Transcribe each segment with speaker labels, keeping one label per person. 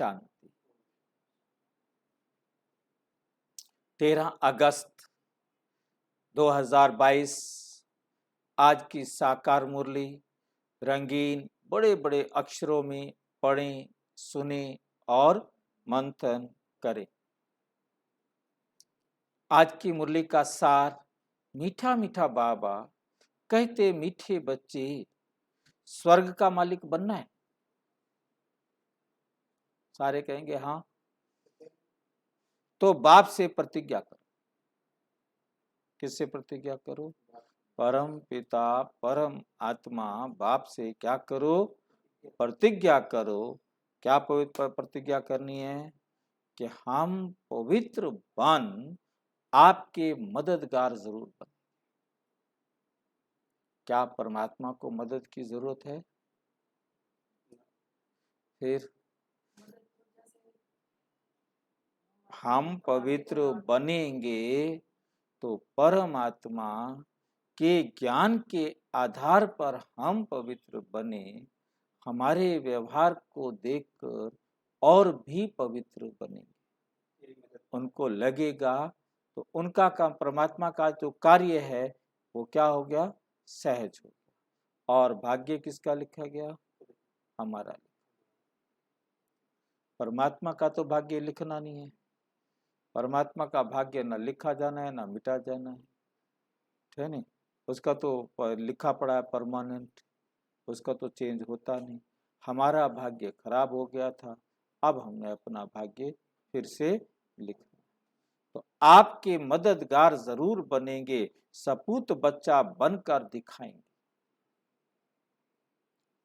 Speaker 1: शांति। 13 अगस्त 2022 आज की साकार मुरली रंगीन बड़े बड़े अक्षरों में पढ़ें, सुने और मंथन करें। आज की मुरली का सार, मीठा मीठा बाबा कहते मीठे बच्चे स्वर्ग का मालिक बनना है। सारे कहेंगे हाँ। तो बाप से प्रतिज्ञा करो। किससे प्रतिज्ञा करो? परम पिता परम आत्मा बाप से क्या करो? प्रतिज्ञा करो। क्या पवित्र प्रतिज्ञा करनी है? कि हम पवित्र बन आपके मददगार जरूर बने। क्या परमात्मा को मदद की जरूरत है? फिर हम पवित्र बनेंगे तो परमात्मा के ज्ञान के आधार पर हम पवित्र बने, हमारे व्यवहार को देखकर और भी पवित्र बनेंगे। उनको लगेगा तो उनका काम, परमात्मा का जो कार्य है वो क्या हो गया? सहज हो गया। और भाग्य किसका लिखा गया? हमारा। परमात्मा का तो भाग्य लिखना नहीं है। परमात्मा का भाग्य न लिखा जाना है ना मिटा जाना है नहीं। उसका तो लिखा पड़ा है परमानेंट, उसका तो चेंज होता नहीं। हमारा भाग्य खराब हो गया था, अब हमने अपना भाग्य फिर से लिखा। तो आपके मददगार जरूर बनेंगे, सपूत बच्चा बनकर दिखाएंगे।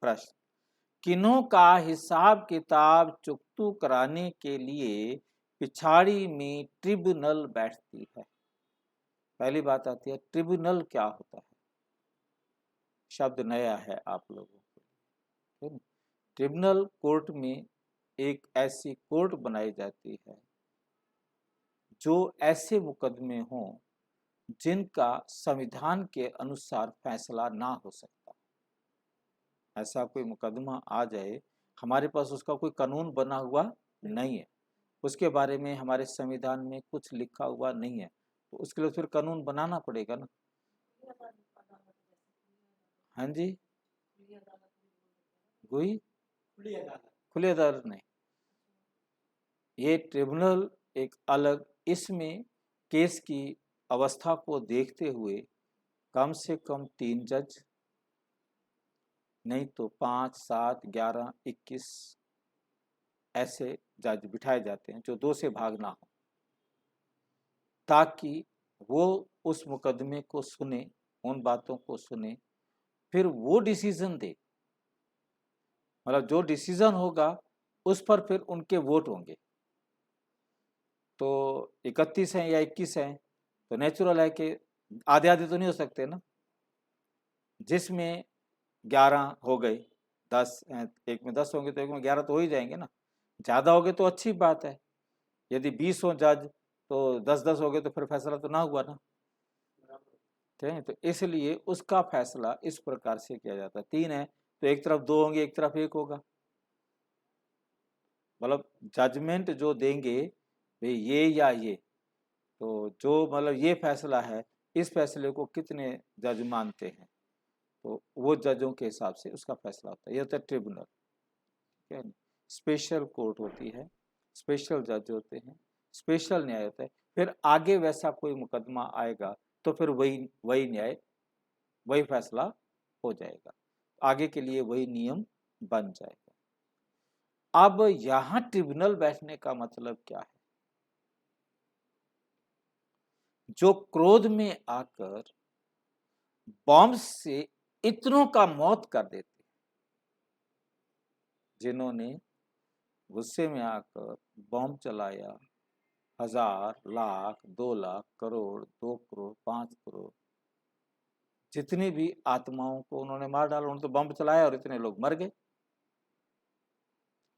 Speaker 1: प्रश्न, किन्हों का हिसाब किताब चुकतू कराने के लिए पिछाड़ी में ट्रिब्यूनल बैठती है? पहली बात आती है ट्रिब्यूनल क्या होता है। शब्द नया है आप लोगों को। ट्रिब्यूनल कोर्ट में एक ऐसी कोर्ट बनाई जाती है जो ऐसे मुकदमे हों जिनका संविधान के अनुसार फैसला ना हो सकता। ऐसा कोई मुकदमा आ जाए, हमारे पास उसका कोई कानून बना हुआ नहीं है, उसके बारे में हमारे संविधान में कुछ लिखा हुआ नहीं है, तो उसके लिए फिर कानून बनाना पड़ेगा ना। हाँ जी, कोई खुली अदालत नहीं, ये ट्रिब्यूनल एक अलग, इसमें केस की अवस्था को देखते हुए कम से कम 3 जज, नहीं तो 5, 7, 11, 21 ऐसे जज बिठाए जाते हैं जो 2 से भाग ना हो, ताकि वो उस मुकदमे को सुने, उन बातों को सुने, फिर वो डिसीजन दे। मतलब जो डिसीजन होगा उस पर फिर उनके वोट होंगे। तो 31 हैं या 21 हैं तो नेचुरल है कि आधे आधे तो नहीं हो सकते ना। जिसमें 11 हो गए, 10, एक में 10 होंगे तो एक में 11 तो हो ही जाएंगे ना। ज़्यादा हो गए तो अच्छी बात है, यदि 20 हो जज तो 10-10 हो गए तो फिर फैसला तो ना हुआ ना। ठीक है, तो इसलिए उसका फैसला इस प्रकार से किया जाता है। 3 है तो एक तरफ 2 होंगे, एक तरफ 1 होगा। मतलब जजमेंट जो देंगे भाई ये या ये, तो जो मतलब ये फैसला है, इस फैसले को कितने जज मानते हैं, तो वो जजों के हिसाब से उसका फैसला होता है। ये होता है ट्रिब्यूनल। ठीक है, स्पेशल कोर्ट होती है, स्पेशल जज होते हैं, स्पेशल न्याय होता है। फिर आगे वैसा कोई मुकदमा आएगा तो फिर वही वही न्याय, वही फैसला हो जाएगा, आगे के लिए वही नियम बन जाएगा। अब यहाँ ट्रिब्यूनल बैठने का मतलब क्या है? जो क्रोध में आकर बॉम्ब से इतनों का मौत कर देते, जिन्होंने गुस्से में आकर बॉम्ब चलाया, 1000, लाख, 2 लाख, करोड़, 2 करोड़, 5 करोड़, जितनी भी आत्माओं को उन्होंने मार डाला। उन्होंने तो बम चलाया और इतने लोग मर गए।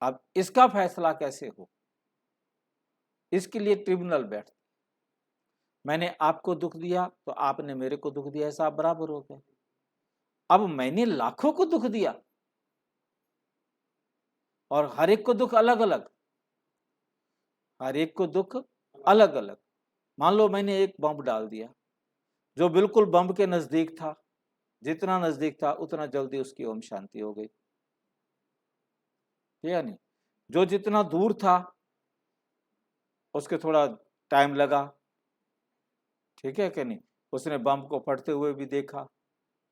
Speaker 1: अब इसका फैसला कैसे हो, इसके लिए ट्रिब्यूनल बैठ, मैंने आपको दुख दिया तो आपने मेरे को दुख दिया, ऐसा बराबर हो गया। अब मैंने लाखों को दुख दिया और हर एक को दुख अलग अलग, हर एक को दुख अलग अलग। मान लो मैंने एक बम डाल दिया जो बिल्कुल बम के नजदीक था, जितना नजदीक था उतना जल्दी उसकी ओम शांति हो गई, या नहीं? जो जितना दूर था उसके थोड़ा टाइम लगा, ठीक है कि नहीं? उसने बम को फटते हुए भी देखा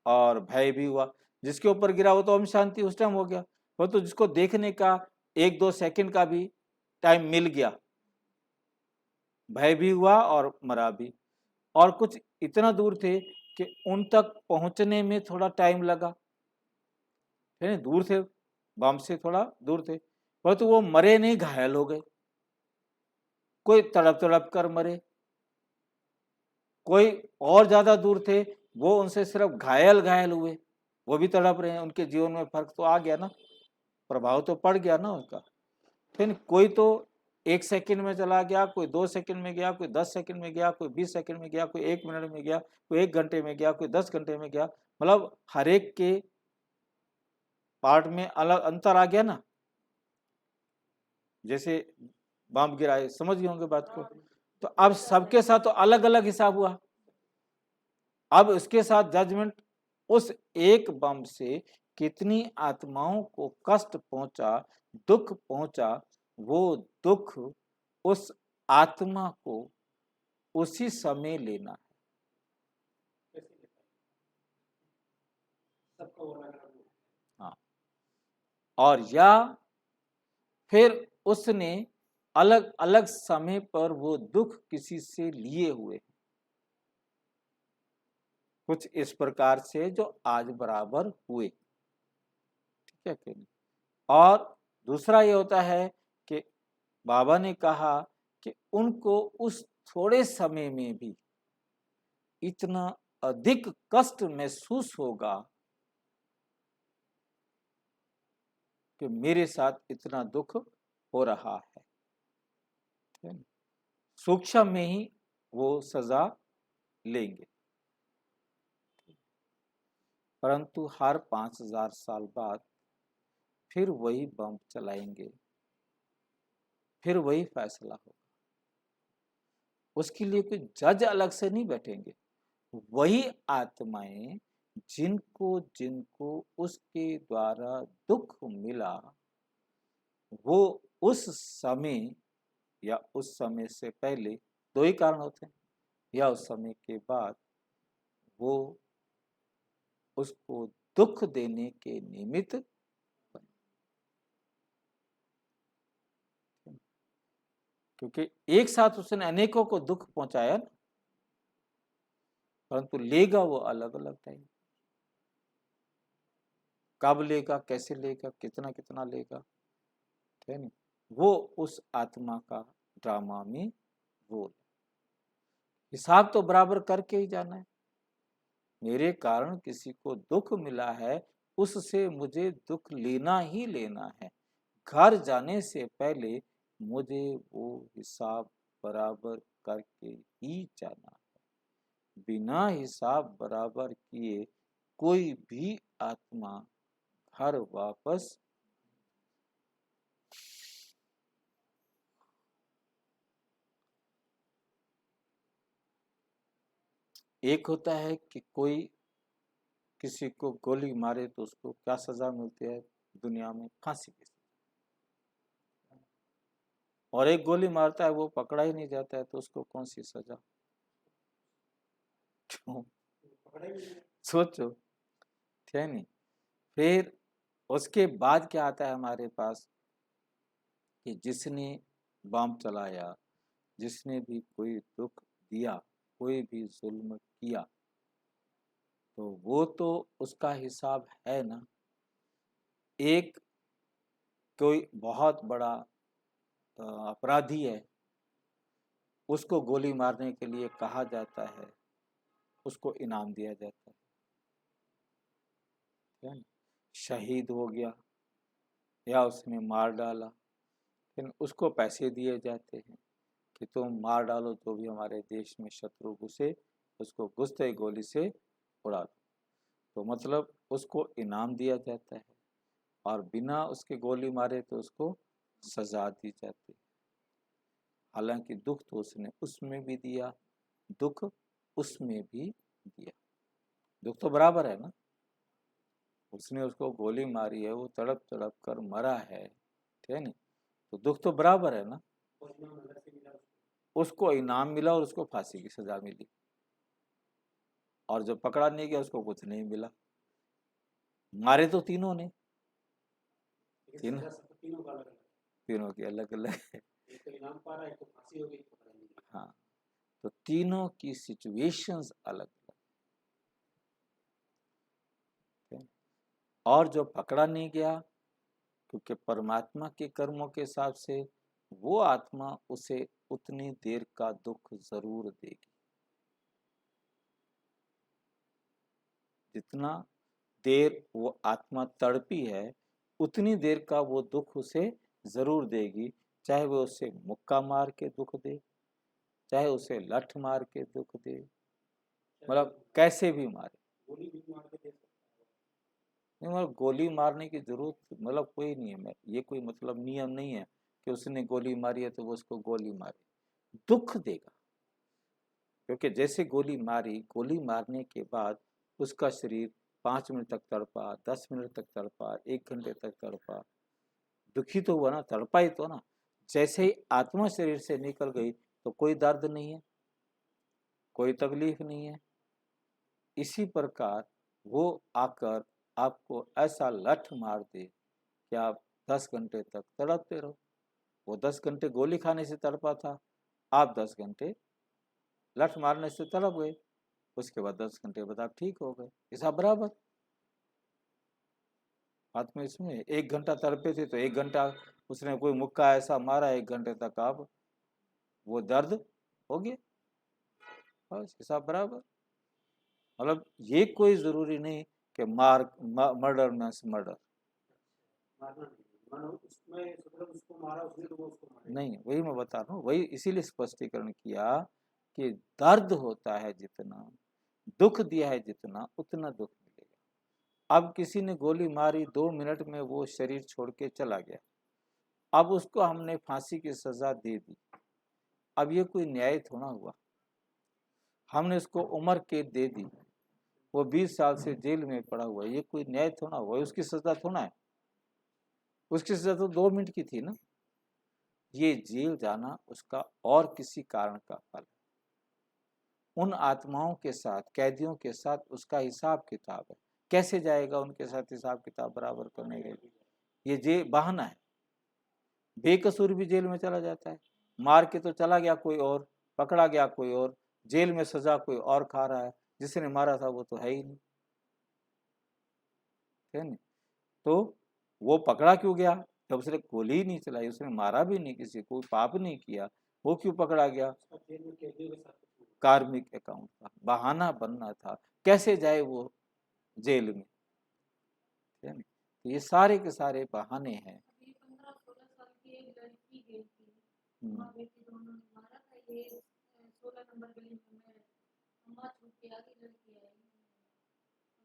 Speaker 1: और भय भी हुआ। जिसके ऊपर गिरा वो तो ओम शांति उस टाइम हो गया, वो तो जिसको देखने का 1-2 सेकंड का भी टाइम मिल गया, भय भी हुआ और मरा भी। और कुछ इतना दूर थे कि उन तक पहुंचने में थोड़ा टाइम लगा, है ना? दूर थे, बम से थोड़ा दूर थे, परंतु वो मरे नहीं, घायल हो गए। कोई तड़प तड़प कर मरे, कोई और ज्यादा दूर थे, वो उनसे सिर्फ घायल घायल हुए, वो भी तड़प रहे हैं। उनके जीवन में फर्क तो आ गया ना, प्रभाव तो पड़ गया ना उनका। फिर कोई तो 1 सेकंड में चला गया, कोई 2 सेकंड में गया, कोई 10 सेकंड में गया, कोई 20 सेकंड में गया, कोई 1 मिनट में गया, कोई 1 घंटे में गया, कोई 10 घंटे में गया। मतलब हर एक के पार्ट में अलग अंतर आ गया ना। जैसे बम गिराए, समझ गए होंगे बात को। तो अब सबके साथ तो अलग अलग हिसाब हुआ। अब इसके साथ जजमेंट, उस एक बम से कितनी आत्माओं को कष्ट पहुंचा, दुख पहुंचा, वो दुख उस आत्मा को उसी समय लेना है। हाँ, और या फिर उसने अलग अलग समय पर वो दुख किसी से लिए हुए, कुछ इस प्रकार से जो आज बराबर हुए, ठीक है कि नहीं? और दूसरा ये होता है कि बाबा ने कहा कि उनको उस थोड़े समय में भी इतना अधिक कष्ट महसूस होगा कि मेरे साथ इतना दुख हो रहा है। सूक्ष्म में ही वो सजा लेंगे, परंतु हर 5000 साल बाद फिर वही बम चलाएंगे, फिर वही फैसला होगा। उसके लिए कोई जज अलग से नहीं बैठेंगे, वही आत्माएं जिनको जिनको उसके द्वारा दुख मिला, वो उस समय या उस समय से पहले, दो ही कारण होते हैं, या उस समय के बाद, वो उसको दुख देने के निमित्त बने। क्योंकि एक साथ उसने अनेकों को दुख पहुंचाया ना, परंतु लेगा वो अलग अलग टाइम। कब लेगा, कैसे लेगा, कितना कितना लेगा, है नहीं? वो उस आत्मा का ड्रामा में रोल। हिसाब तो बराबर करके ही जाना है। मेरे कारण किसी को दुख मिला है, उससे मुझे दुख लेना ही लेना है। घर जाने से पहले मुझे वो हिसाब बराबर करके ही जाना है। बिना हिसाब बराबर किए कोई भी आत्मा घर वापस एक होता है कि कोई किसी को गोली मारे तो उसको क्या सजा मिलती है दुनिया में? फांसी की सजा। और एक गोली मारता है वो पकड़ा ही नहीं जाता है तो उसको कौन सी सजा? क्यों? सोचो, है नहीं? फिर उसके बाद क्या आता है हमारे पास कि जिसने बम चलाया, जिसने भी कोई दुख दिया, कोई भी जुल्म किया, तो वो तो उसका हिसाब है ना। एक कोई बहुत बड़ा अपराधी है, उसको गोली मारने के लिए कहा जाता है, उसको इनाम दिया जाता है ना? शहीद हो गया या उसने मार डाला, फिर उसको पैसे दिए जाते हैं कि तुम मार डालो जो भी हमारे देश में शत्रु घुसे, उसको घुसते गोली से उड़ा दो। तो मतलब उसको इनाम दिया जाता है, और बिना उसके गोली मारे तो उसको सजा दी जाती है। हालांकि दुख तो उसने उसमें भी दिया, दुख उसमें भी दिया, दुख तो बराबर है ना। उसने उसको गोली मारी है, वो तड़प तड़प कर मरा है, ठीक है नहीं, तो दुख तो बराबर है ना। उसको इनाम मिला और उसको फांसी की सजा मिली, और जो पकड़ा नहीं गया उसको कुछ नहीं मिला। मारे तो तीनों ने, तीनों की अलग अलग है। हाँ, तो तीनों की सिचुएशंस अलग अलग, और जो पकड़ा नहीं गया, क्योंकि परमात्मा के कर्मों के हिसाब से वो आत्मा उसे उतनी देर का दुख जरूर देगी, जितना देर वो आत्मा तड़पी है उतनी देर का वो दुख उसे जरूर देगी, चाहे वो उसे मुक्का मार के दुख दे, चाहे उसे लठ मार के दुख दे, मतलब कैसे भी मारे। नहीं, मतलब गोली मारने की जरूरत मतलब कोई नहीं है, ये कोई मतलब नियम नहीं है कि उसने गोली मारी है तो वो उसको गोली मारे, दुख देगा। क्योंकि जैसे गोली मारी, गोली मारने के बाद उसका शरीर 5 मिनट तक तड़पा, 10 मिनट तक तड़पा, 1 घंटे तक तड़पा, दुखी तो हुआ ना, तड़पा ही तो ना। जैसे ही आत्मा शरीर से निकल गई तो कोई दर्द नहीं है, कोई तकलीफ नहीं है। इसी प्रकार वो आकर आपको ऐसा लठ मार दे कि आप 10 घंटे तक तड़पते रहो। वो 10 घंटे गोली खाने से तड़पा था, आप 10 घंटे लठ मारने से तड़प गए, उसके बाद 10 घंटे बाद आप ठीक हो गए, हिसाब बराबर। बात में इसमें 1 घंटा तड़पे थे तो 1 घंटा उसने कोई मुक्का ऐसा मारा, 1 घंटे तक आप वो दर्द हो गया, बस हिसाब बराबर। मतलब ये कोई जरूरी नहीं कि मर्डर में मर्डर नहीं, वही मैं बता रहा हूँ, वही इसीलिए स्पष्टीकरण किया कि दर्द होता है जितना, दुख दिया है जितना, उतना दुख मिलेगा। अब किसी ने गोली मारी, 2 मिनट में वो शरीर छोड़ के चला गया, अब उसको हमने फांसी की सजा दे दी, अब ये कोई न्याय थोड़ा हुआ। हमने उसको उम्र कैद दे दी, वो 20 साल से जेल में पड़ा हुआ, ये कोई न्याय थोड़ा हुआ, उसकी सजा थोड़ा है, उसकी सजा तो 2 मिनट की थी ना। ये जेल जाना उसका और किसी कारण का फल है, उन आत्माओं के साथ, कैदियों के साथ उसका हिसाब किताब है। कैसे जाएगा उनके साथ हिसाब किताब बराबर करने के लिए? ये जेल बहाना है, बेकसूर भी जेल में चला जाता है, मार के तो चला गया कोई और, पकड़ा गया कोई और, जेल में सजा कोई और खा रहा है, जिसने मारा था वो तो है ही नहीं, है नहीं। तो वो पकड़ा क्यों गया? जब उसने गोली नहीं चलाई, उसने मारा भी नहीं किसी को, पाप नहीं किया, वो क्यों पकड़ा गया? कार्मिक अकाउंट का बहाना बनना था, कैसे जाए वो जेल में, है ना। तो ये सारे के सारे बहाने हैं।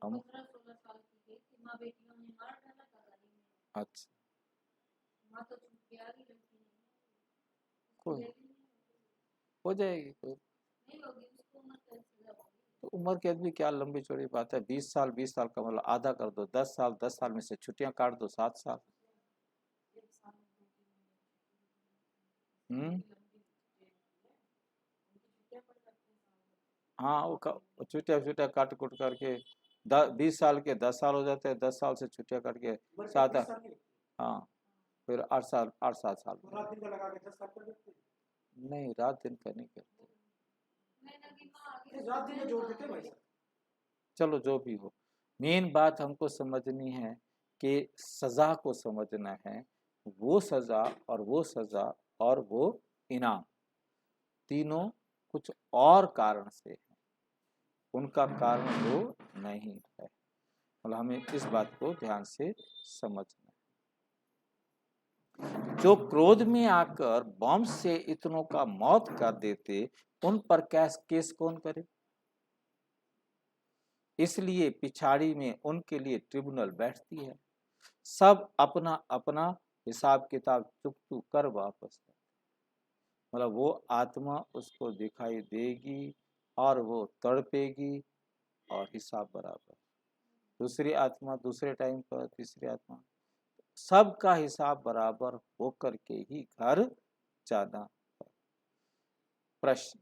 Speaker 1: हम अच्छा, कोई हो जाएगी कोई, तो उम्र कैद भी क्या लंबी चौड़ी बात है, 20 साल, 20 साल का मतलब आधा कर दो, 10 साल, 10 साल में से छुट्टियां काट दो, 7 साल। हम्म, हाँ वो छुट्टियां छुट्टियां काट कुट करके 20 साल के 10 साल हो जाते हैं, 10 साल से छुट्टियां काट के 7, हाँ, फिर 8 साल, 8 7 साल नहीं, रात दिन का नहीं करते, चलो जो भी हो, मेन बात हमको समझनी है कि सजा को समझना है, वो सजा और वो सजा और वो इनाम, तीनों कुछ और कारण से है, उनका कारण वो नहीं है। मतलब हमें इस बात को ध्यान से समझना है। जो क्रोध में आकर बम से इतनों का मौत कर देते, उन पर केस कौन करे? इसलिए पिछाड़ी में उनके लिए ट्रिब्यूनल बैठती है, सब अपना अपना हिसाब किताब चुकतू कर वापस। मतलब वो आत्मा उसको दिखाई देगी और वो तड़पेगी और हिसाब बराबर। दूसरी आत्मा दूसरे टाइम पर, तीसरी आत्मा, सबका हिसाब बराबर होकर के ही घर जाना। प्रश्न,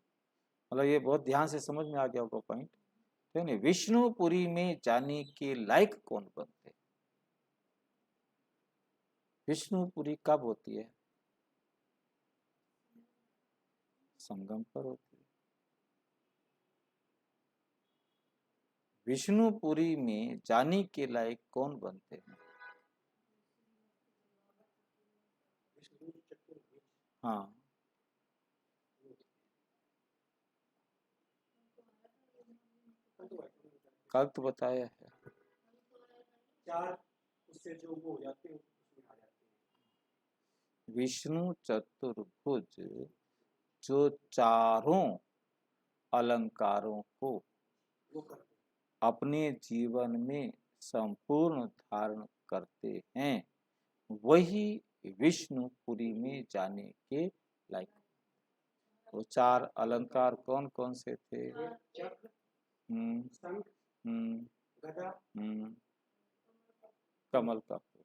Speaker 1: मतलब ये बहुत ध्यान से समझ में आ गया होगा पॉइंट, तो नहीं, विष्णुपुरी में जाने के लायक कौन बनते? विष्णुपुरी कब होती है? संगम पर होती है। विष्णुपुरी में जाने के लायक कौन बनते हैं? हाँ, कल तो बताया है।
Speaker 2: चार उससे जो वो हो जाते हैं उसमें आ जाते हैं।
Speaker 1: विष्णु चतुर्भुज जो चारों अलंकारों को
Speaker 2: वो करते
Speaker 1: अपने जीवन में संपूर्ण धारण करते हैं, वही विष्णुपुरी में जाने के लायक। वो चार अलंकार कौन कौन से थे?
Speaker 2: हैं। चक्र,
Speaker 1: हम्म,
Speaker 2: शंख,
Speaker 1: हम्म,
Speaker 2: गदा,
Speaker 1: हम्म, कमल का फूल।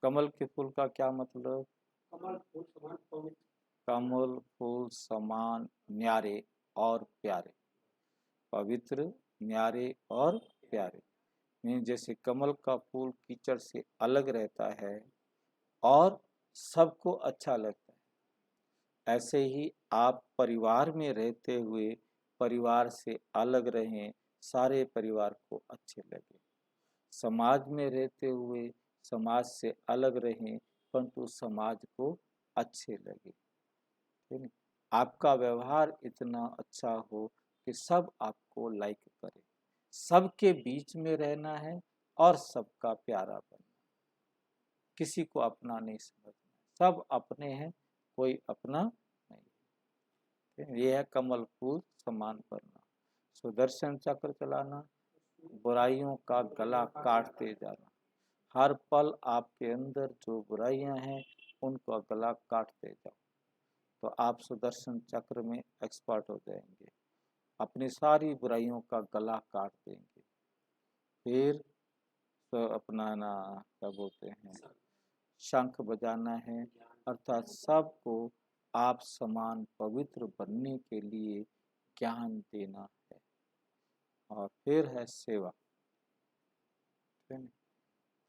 Speaker 1: कमल के फूल का क्या मतलब?
Speaker 2: कमल फूल समान पवित्र।
Speaker 1: कमल फूल समान न्यारे और प्यारे, पवित्र, न्यारे और प्यारे। मीन जैसे कमल का फूल कीचड़ से अलग रहता है और सबको अच्छा लगता है, ऐसे ही आप परिवार में रहते हुए परिवार से अलग रहें, सारे परिवार को अच्छे लगे। समाज में रहते हुए समाज से अलग रहें, परंतु समाज को अच्छे लगे। ठीक है? आपका व्यवहार इतना अच्छा हो कि सब आपको लाइक करे, सबके बीच में रहना है और सबका प्यारा बनना, किसी को अपना नहीं समझना, सब अपने हैं, कोई अपना नहीं। ठीक है? ये है कमल फूल समान बनना। सुदर्शन चक्र चलाना, बुराइयों का गला काटते जाना, हर पल आपके अंदर जो बुराइयां हैं उनका गला काटते जाओ, तो आप सुदर्शन चक्र में एक्सपर्ट हो जाएंगे, अपनी सारी बुराइयों का गला काट देंगे। फिर तो अपनाना, क्या बोलते हैं, शंख बजाना है, अर्थात सबको आप समान पवित्र बनने के लिए ज्ञान देना है। और फिर है सेवा। ठीक है?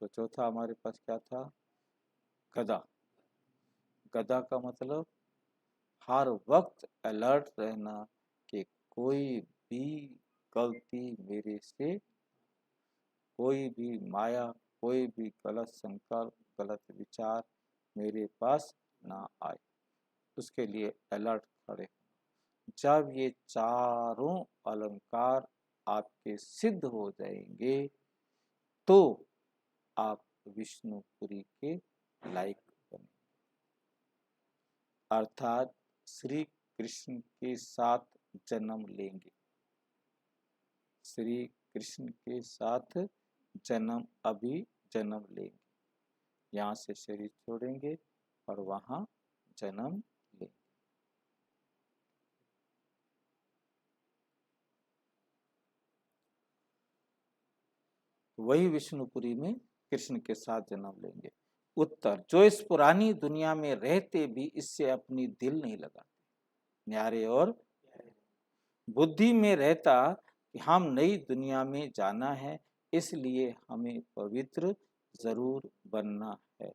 Speaker 1: तो चौथा हमारे पास क्या था? गदा। गदा का मतलब हर वक्त अलर्ट रहना कि कोई भी गलती मेरे से, कोई भी माया, कोई भी गलत संकल्प, गलत विचार मेरे पास ना आए, उसके लिए अलर्ट खड़े। जब ये चारों अलंकार आपके सिद्ध हो जाएंगे तो आप विष्णुपुरी के लायक बने, अर्थात श्री कृष्ण के साथ जन्म लेंगे। श्री कृष्ण के साथ जन्म, अभी जन्म लेंगे, यहाँ से शरीर छोड़ेंगे और वहाँ जन्म लेंगे। वही विष्णुपुरी में कृष्ण के साथ जन्म लेंगे। उत्तर, जो इस पुरानी दुनिया में रहते भी इससे अपनी दिल नहीं लगाते, न्यारे और बुद्धि में रहता कि हम नई दुनिया में जाना है, इसलिए हमें पवित्र जरूर बनना है।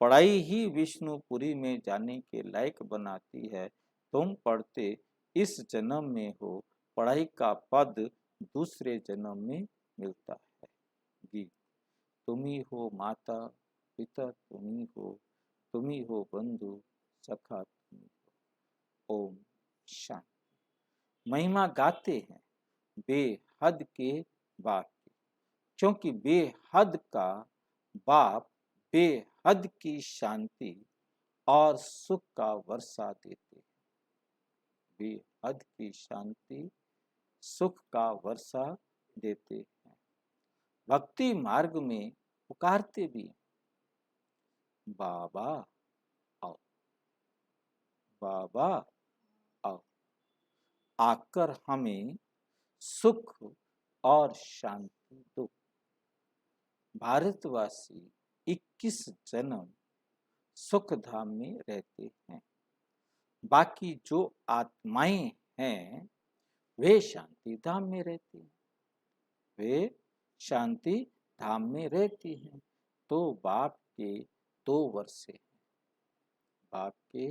Speaker 1: पढ़ाई ही विष्णुपुरी में जाने के लायक बनाती है। तुम पढ़ते इस जन्म में हो, पढ़ाई का पद दूसरे जन्म में मिलता है। गीत। तुम ही हो माता पिता, तुम ही हो बंधु सखा, तुम ही हो। ओम शांति। महिमा गाते हैं बेहद के बाप की, क्योंकि बेहद का बाप बेहद की शांति और सुख का वर्षा देते हैं। बेहद की शांति सुख का वर्षा देते हैं। भक्ति मार्ग में पुकारते भी, बाबा आओ, बाबा आओ, आकर हमें सुख और शांति दो। भारतवासी 21 जन्म सुख धाम में रहते हैं, बाकी जो आत्माएं हैं वे शांति धाम में रहती हैं, वे शांति धाम में रहती हैं। तो बाप के 2 वर्षे हैं, बाप के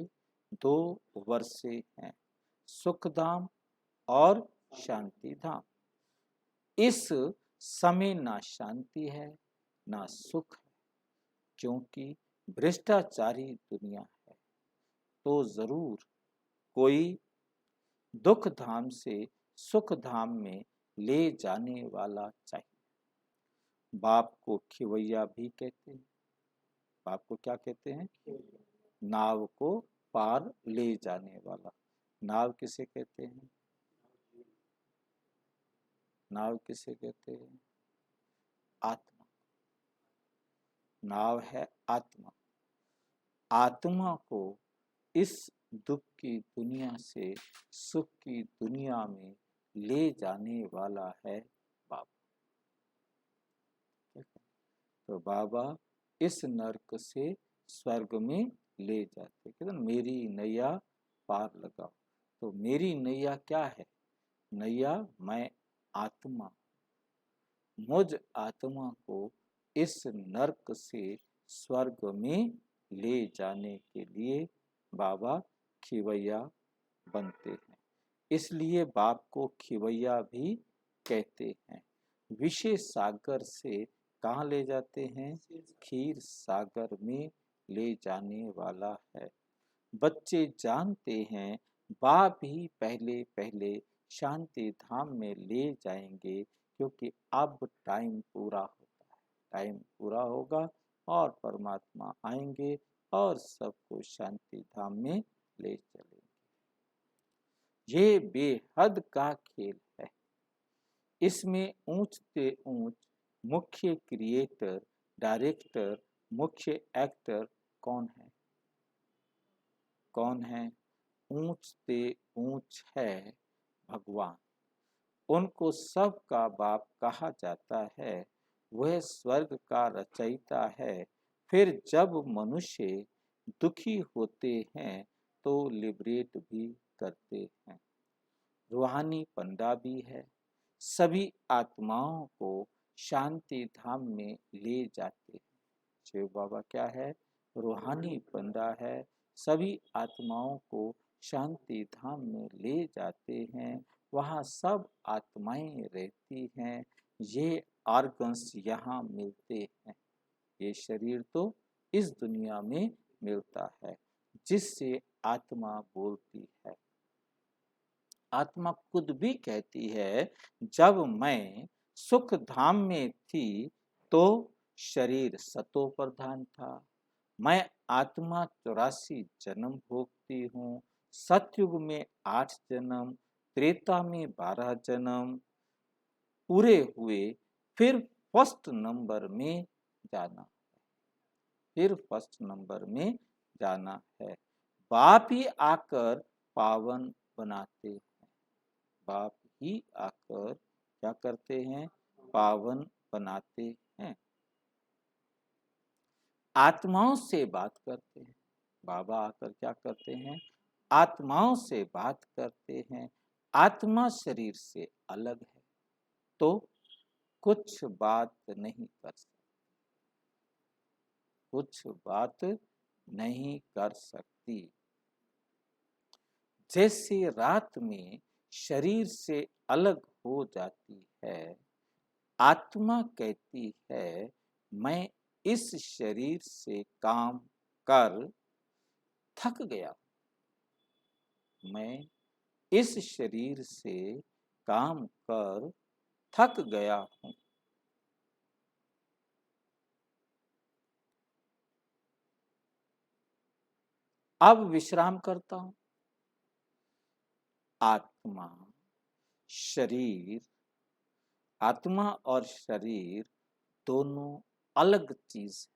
Speaker 1: 2 वर्षे हैं, सुख धाम और शांति धाम। इस समय ना शांति है ना सुख है, क्योंकि भ्रष्टाचारी दुनिया है। तो जरूर कोई दुख धाम से सुख धाम में ले जाने वाला चाहिए। बाप को खिवैया भी कहते हैं। बाप को क्या कहते हैं? नाव को पार ले जाने वाला। नाव किसे कहते हैं? नाव किसे कहते हैं? आत्मा। नाव है आत्मा। आत्मा को इस दुख की दुनिया से सुख की दुनिया में ले जाने वाला है बाबा। तो बाबा इस नरक से स्वर्ग में ले जाते, कहते मेरी नैया पार लगाओ। तो मेरी नैया क्या है? नैया मैं आत्मा, मुझ आत्मा को इस नरक से स्वर्ग में ले जाने के लिए बाबा खिवैया बनते हैं। इसलिए बाप को खिवैया भी कहते हैं। विशेष सागर से कहाँ ले जाते हैं? खीर सागर में ले जाने वाला है। बच्चे जानते हैं बाप ही पहले पहले शांति धाम में ले जाएंगे, क्योंकि अब टाइम पूरा होता है, टाइम पूरा होगा और परमात्मा आएंगे और सबको शांति धाम में ले चलेंगे। ये बेहद का खेल है। इसमें ऊंच से ऊंच मुख्य क्रिएटर, डायरेक्टर, मुख्य एक्टर कौन है? कौन है? ऊंच से ऊंच है भगवान। उनको सब का बाप कहा जाता है। वह स्वर्ग का रचयिता है। फिर जब मनुष्य दुखी होते हैं तो लिबरेट भी करते हैं। रूहानी पंडा भी है। सभी आत्माओं को शांति धाम में ले जाते हैं। शिव बाबा क्या है? रूहानी पंडा है। सभी आत्माओं को शांति धाम में ले जाते हैं। वहाँ सब आत्माएं रहती हैं। ये ऑर्गन्स यहाँ मिलते हैं। ये शरीर तो इस दुनिया में मिलता है, जिससे आत्मा बोलती है। आत्मा खुद भी कहती है, जब मैं सुख धाम में थी तो शरीर सतो प्रधान था। मैं आत्मा 84 जन्म भोगती हूँ। सतयुग में 8 जन्म, त्रेता में 12 जन्म पूरे हुए, फिर फर्स्ट नंबर में जाना है, फिर फर्स्ट नंबर में जाना है। बाप ही आकर पावन बनाते हैं। बाप ही आकर क्या करते हैं? पावन बनाते हैं। आत्माओं से बात करते हैं। बाबा आकर क्या करते हैं? आत्माओं से बात करते हैं। आत्मा शरीर से अलग है तो कुछ बात नहीं कर सकती, कुछ बात नहीं कर सकती। जैसे रात में शरीर से अलग हो जाती है, आत्मा कहती है मैं इस शरीर से काम कर थक गया, मैं इस शरीर से काम कर थक गया हूं। अब विश्राम करता हूं। आत्मा शरीर, आत्मा और शरीर दोनों अलग चीज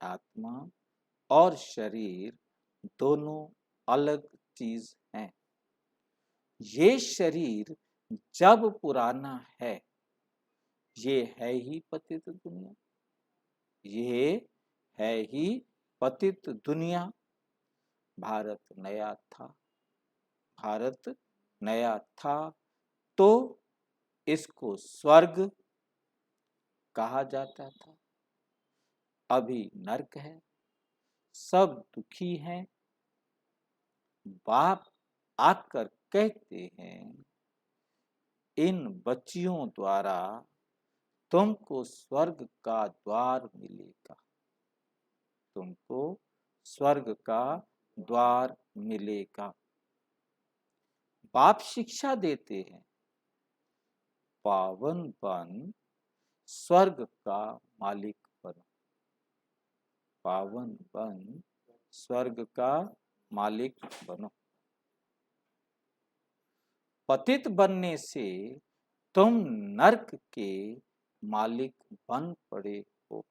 Speaker 1: है। आत्मा और शरीर दोनों अलग चीज हैं। ये शरीर जब पुराना है, ये है ही पतित दुनिया, ये है ही पतित दुनिया। भारत नया था, भारत नया था तो इसको स्वर्ग कहा जाता था, अभी नरक है, सब दुखी हैं। बाप आकर कहते हैं, इन बच्चियों द्वारा तुमको स्वर्ग का द्वार मिलेगा, तुमको स्वर्ग का द्वार मिलेगा। बाप शिक्षा देते हैं, पावन बन स्वर्ग का मालिक बनो, पावन बन स्वर्ग का मालिक बनो। पतित बनने से तुम नरक के मालिक बन पड़े हो।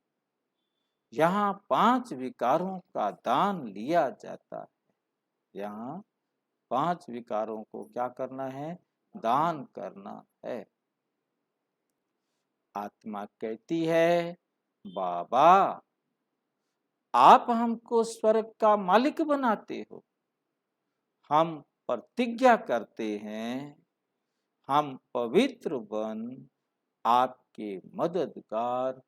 Speaker 1: यहाँ 5 विकारों का दान लिया जाता है, यहाँ 5 विकारों को क्या करना है? दान करना है। आत्मा कहती है, बाबा आप हमको स्वर्ग का मालिक बनाते हो, हम प्रतिज्ञा करते हैं, हम पवित्र बन आपके मददगार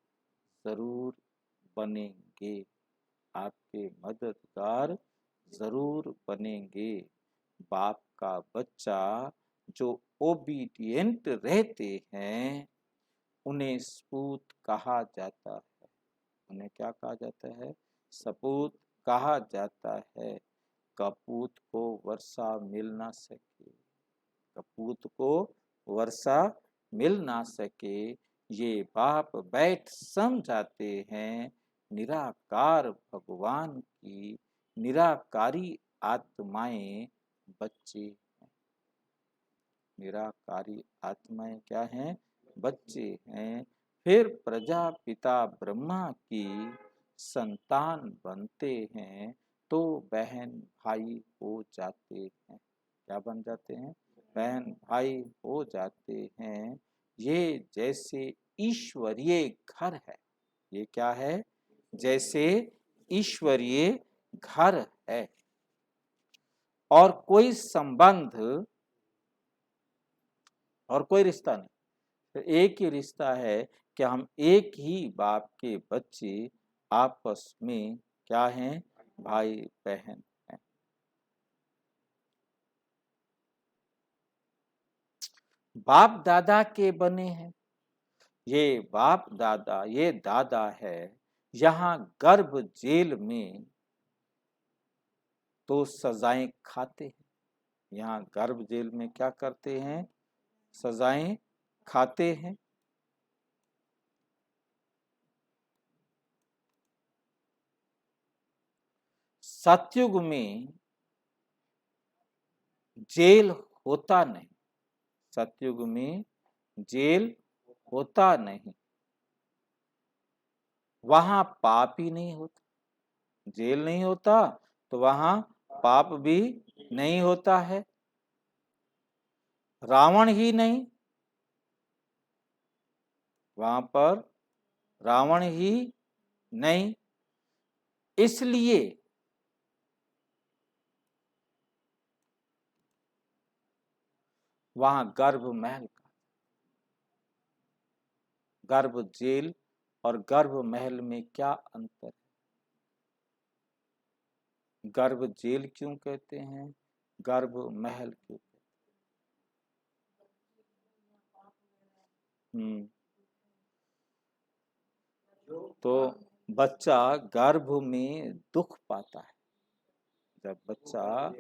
Speaker 1: जरूर बनेंगे, आपके मददगार जरूर बनेंगे। बाप का बच्चा जो ओबीडियंट रहते हैं, उन्हें सपूत कहा जाता है। उन्हें क्या कहा जाता है? सपूत कहा जाता है। कपूत को वर्षा मिल ना सके, कपूत को वर्षा मिल ना सके, ये बाप बैठ समझाते हैं। निराकार भगवान की निराकारी आत्माएं बच्चे हैं, निराकारी आत्माएं क्या हैं? बच्चे हैं। फिर प्रजापिता ब्रह्मा की संतान बनते हैं तो बहन भाई हो जाते हैं। क्या बन जाते हैं? बहन भाई हो जाते हैं। ये जैसे ईश्वरीय घर है, ये क्या है? जैसे ईश्वरीय घर है। और कोई संबंध और कोई रिश्ता नहीं, तो एक ही रिश्ता है कि हम एक ही बाप के बच्चे आपस में क्या हैं? भाई बहन हैं। बाप दादा के बने हैं, ये बाप दादा, ये दादा है। यहाँ गर्भ जेल में तो सजाएं खाते हैं, यहाँ गर्भ जेल में क्या करते हैं? सजाएं खाते हैं। सतयुग में जेल होता नहीं, सतयुग में जेल होता नहीं, वहां पाप ही नहीं होता। जेल नहीं होता तो वहां पाप भी नहीं होता है। रावण ही नहीं, वहां पर रावण ही नहीं, इसलिए वहां गर्भ महल का, गर्भ जेल और गर्भ महल में क्या अंतर है? गर्भ जेल क्यों कहते हैं? गर्भ महल क्यों कहते हैं? तो बच्चा गर्भ में दुख पाता है, जब बच्चा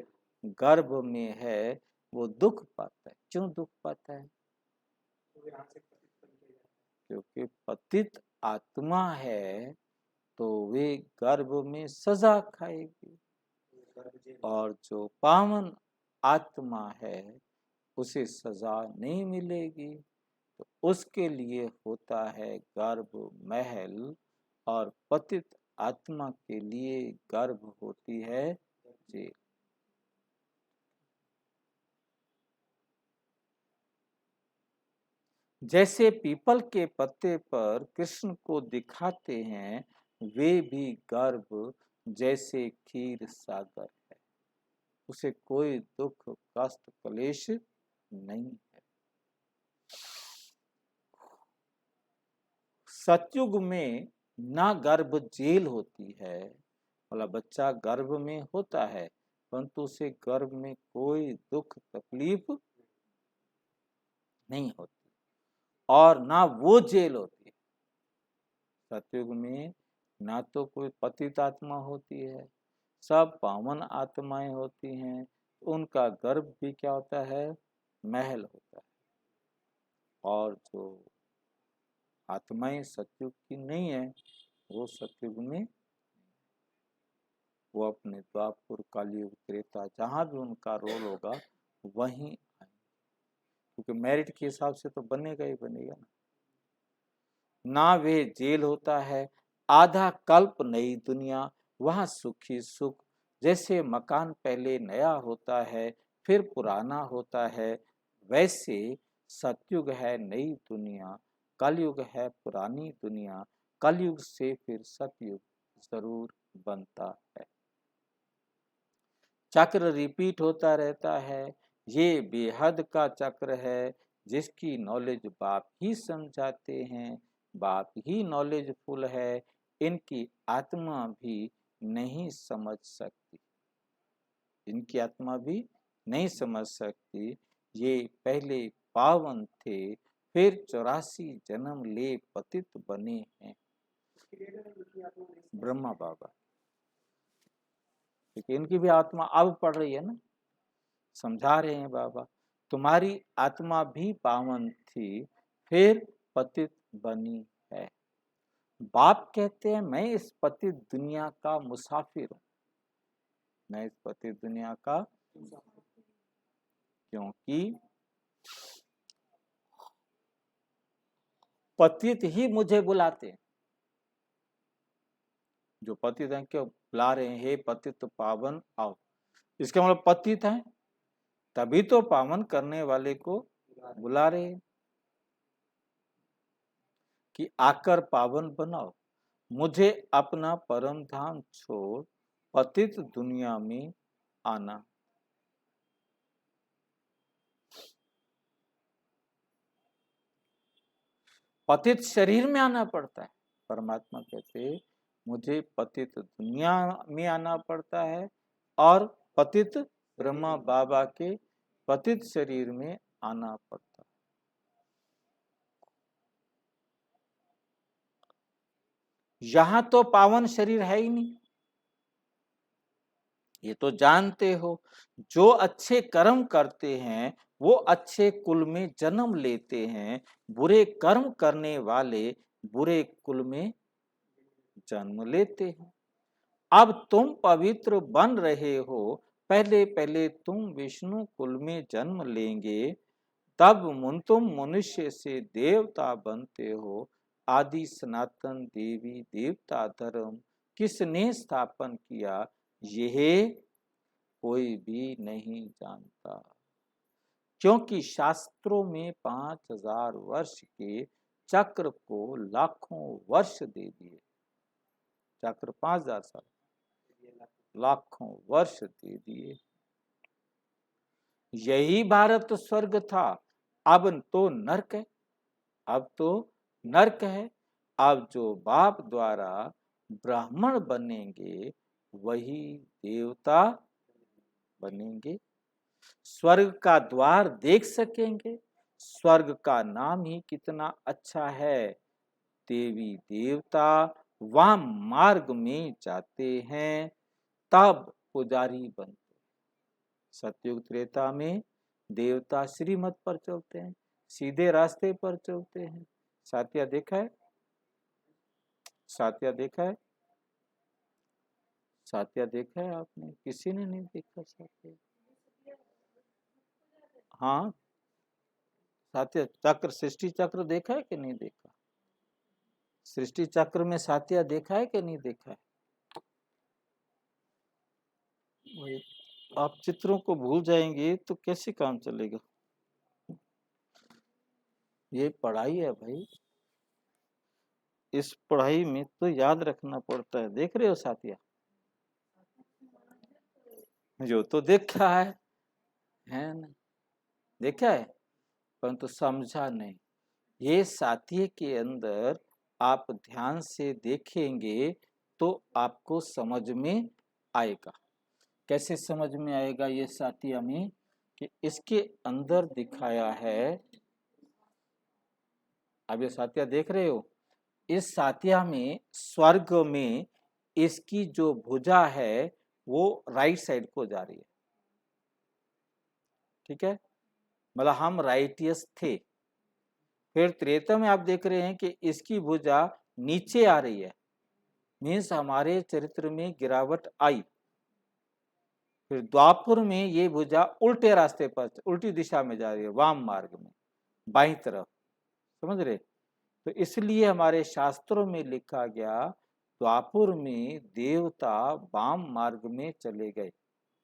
Speaker 1: गर्भ में है वो दुख पाता है। क्यों दुख पाता है? क्योंकि पतित आत्मा है तो वे गर्भ में सजा खाएगी, और जो पावन आत्मा है उसे सजा नहीं मिलेगी। तो उसके लिए होता है गर्भ महल, और पतित आत्मा के लिए गर्भ होती है जेल। जैसे पीपल के पत्ते पर कृष्ण को दिखाते हैं, वे भी गर्भ जैसे क्षीर सागर है, उसे कोई दुख कष्ट क्लेश नहीं है। सतयुग में ना गर्भ जेल होती है, मतलब बच्चा गर्भ में होता है परंतु उसे गर्भ में कोई दुख तकलीफ नहीं होती, और ना वो जेल होती है। सतयुग में ना तो कोई पतित आत्मा होती है, सब पावन आत्माएं होती हैं। उनका गर्भ भी क्या होता है, महल होता है। और जो आत्माएं सतयुग की नहीं है, वो सतयुग में, वो अपने द्वापर कलयुग त्रेता जहां भी उनका रोल होगा वहीं आएंगे, क्योंकि मेरिट के हिसाब से तो बनेगा ही बनेगा ना वे जेल होता है, आधा कल्प नई दुनिया, वहां सुखी सुख। जैसे मकान पहले नया होता है फिर पुराना होता है, वैसे सतयुग है नई दुनिया, कलयुग है पुरानी दुनिया, कलयुग से फिर सतयुग जरूर बनता है। चक्र रिपीट होता रहता है, ये बेहद का चक्र है, जिसकी नॉलेज बाप ही समझाते हैं, बाप ही नॉलेजफुल है, इनकी आत्मा भी नहीं समझ सकती, इनकी आत्मा भी नहीं समझ सकती। ये पहले पावन थे, फिर 84 जन्म ले पतित बने हैं। ब्रह्मा बाबा, क्योंकि इनकी भी आत्मा अब पढ़ रही है ना, समझा रहे हैं बाबा, तुम्हारी आत्मा भी पावन थी फिर पतित बनी है। बाप कहते हैं मैं इस पतित दुनिया का मुसाफिर हूं, मैं इस पतित दुनिया का, क्योंकि पतित ही मुझे बुलाते हैं। जो पतित हैं क्यों बुला रहे हैं, हे पतित पावन आओ, इसका मतलब पतित हैं तभी तो पावन करने वाले को बुला रहे हैं कि आकर पावन बनाओ, मुझे अपना परम धाम छोड़ पतित दुनिया में आना। पतित शरीर में आना पड़ता है, परमात्मा कहते मुझे पतित दुनिया में आना पड़ता है और पतित ब्रह्मा बाबा के पतित शरीर में आना पड़ता है। यहां तो पावन शरीर है ही नहीं, ये तो जानते हो। जो अच्छे कर्म करते हैं वो अच्छे कुल में जन्म लेते हैं, बुरे कर्म करने वाले बुरे कुल में जन्म लेते हैं। अब तुम पवित्र बन रहे हो, पहले पहले तुम विष्णु कुल में जन्म लेंगे, तब तुम मनुष्य से देवता बनते हो। आदि सनातन देवी देवता धर्म किसने स्थापन किया, यह कोई भी नहीं जानता, क्योंकि शास्त्रों में 5000 वर्ष के चक्र को लाखों वर्ष दे दिए। चक्र 5000 साल, लाखों वर्ष दे दिए। यही भारत स्वर्ग था, अब तो नरक है, अब तो नरक है। अब जो बाप द्वारा ब्राह्मण बनेंगे वही देवता बनेंगे, स्वर्ग का द्वार देख सकेंगे। स्वर्ग का नाम ही कितना अच्छा है, देवी देवता वहां मार्ग में जाते हैं तब पुजारी बनते। सतयुग त्रेता में देवता श्रीमत पर चलते हैं, सीधे रास्ते पर चलते हैं। साथिया देखा है, साथिया देखा है, साथिया देखा है आपने, किसी ने नहीं देखा साथिया? हाँ साथिया चक्र, सृष्टि चक्र देखा है कि नहीं देखा? सृष्टि चक्र में साथिया देखा है कि नहीं देखा है? वही आप चित्रों को भूल जाएंगे तो कैसे काम चलेगा? ये पढ़ाई है भाई, इस पढ़ाई में तो याद रखना पड़ता है। देख रहे हो साथिया, जो तो देखा है ना, देखा है परंतु समझा नहीं। ये साथी के अंदर आप ध्यान से देखेंगे तो आपको समझ में आएगा। कैसे समझ में आएगा ये साथी में, कि इसके अंदर दिखाया है, अब ये साथिया देख रहे हो, इस साथिया में स्वर्ग में इसकी जो भुजा है वो राइट साइड को जा रही है, ठीक है, मतलब हम राइटियस थे। फिर त्रेता में आप देख रहे हैं कि इसकी भुजा नीचे आ रही है, मीन्स हमारे चरित्र में गिरावट आई। फिर द्वापर में ये भुजा उल्टे रास्ते पर, उल्टी दिशा में जा रही है, वाम मार्ग में, बाईं तरफ, समझ रहे। तो इसलिए हमारे शास्त्रों में लिखा गया, द्वापर में देवता वाम मार्ग में चले गए,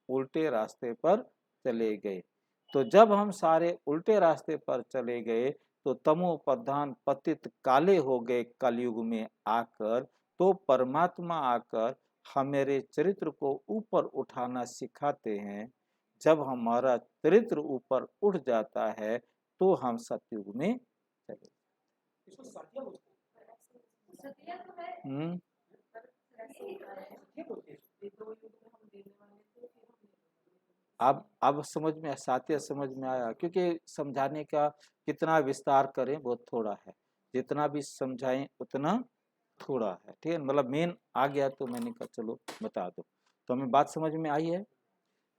Speaker 1: उल्टे रास्ते पर चले गए। तो जब हम सारे उल्टे रास्ते पर चले गए तो तमो प्रधान पतित काले हो गए कलयुग में आकर, तो परमात्मा आकर हमारे चरित्र को ऊपर उठाना सिखाते हैं। जब हमारा चरित्र ऊपर उठ जाता है तो हम सतयुग में चले।
Speaker 2: इसको साथिया बोलते
Speaker 1: हम्म
Speaker 2: हैं, बोलते हैं।
Speaker 1: अब समझ में, साथिया समझ में आया, क्योंकि समझाने का कितना विस्तार करें बहुत थोड़ा है, जितना भी समझाएं उतना थोड़ा है, ठीक है। मतलब मेन आ गया तो मैंने कहा चलो बता दो, तो हमें बात समझ में आई है।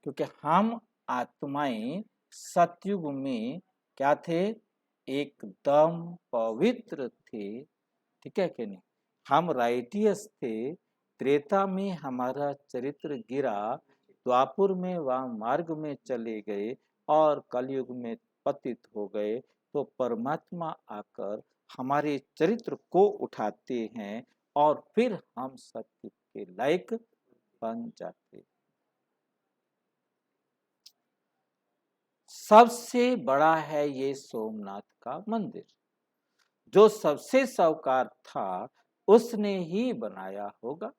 Speaker 1: क्योंकि हम आत्माएं सतयुग में क्या थे, एकदम पवित्र थे, ठीक है कि नहीं। हम राइटियस थे, त्रेता में हमारा चरित्र गिरा, द्वापर में वह मार्ग में चले गए और कलयुग में पतित हो गए। तो परमात्मा आकर हमारे चरित्र को उठाते हैं और फिर हम सत्य के लायक बन जाते। सबसे बड़ा है ये सोमनाथ का मंदिर, जो सबसे साहूकार था उसने ही बनाया होगा,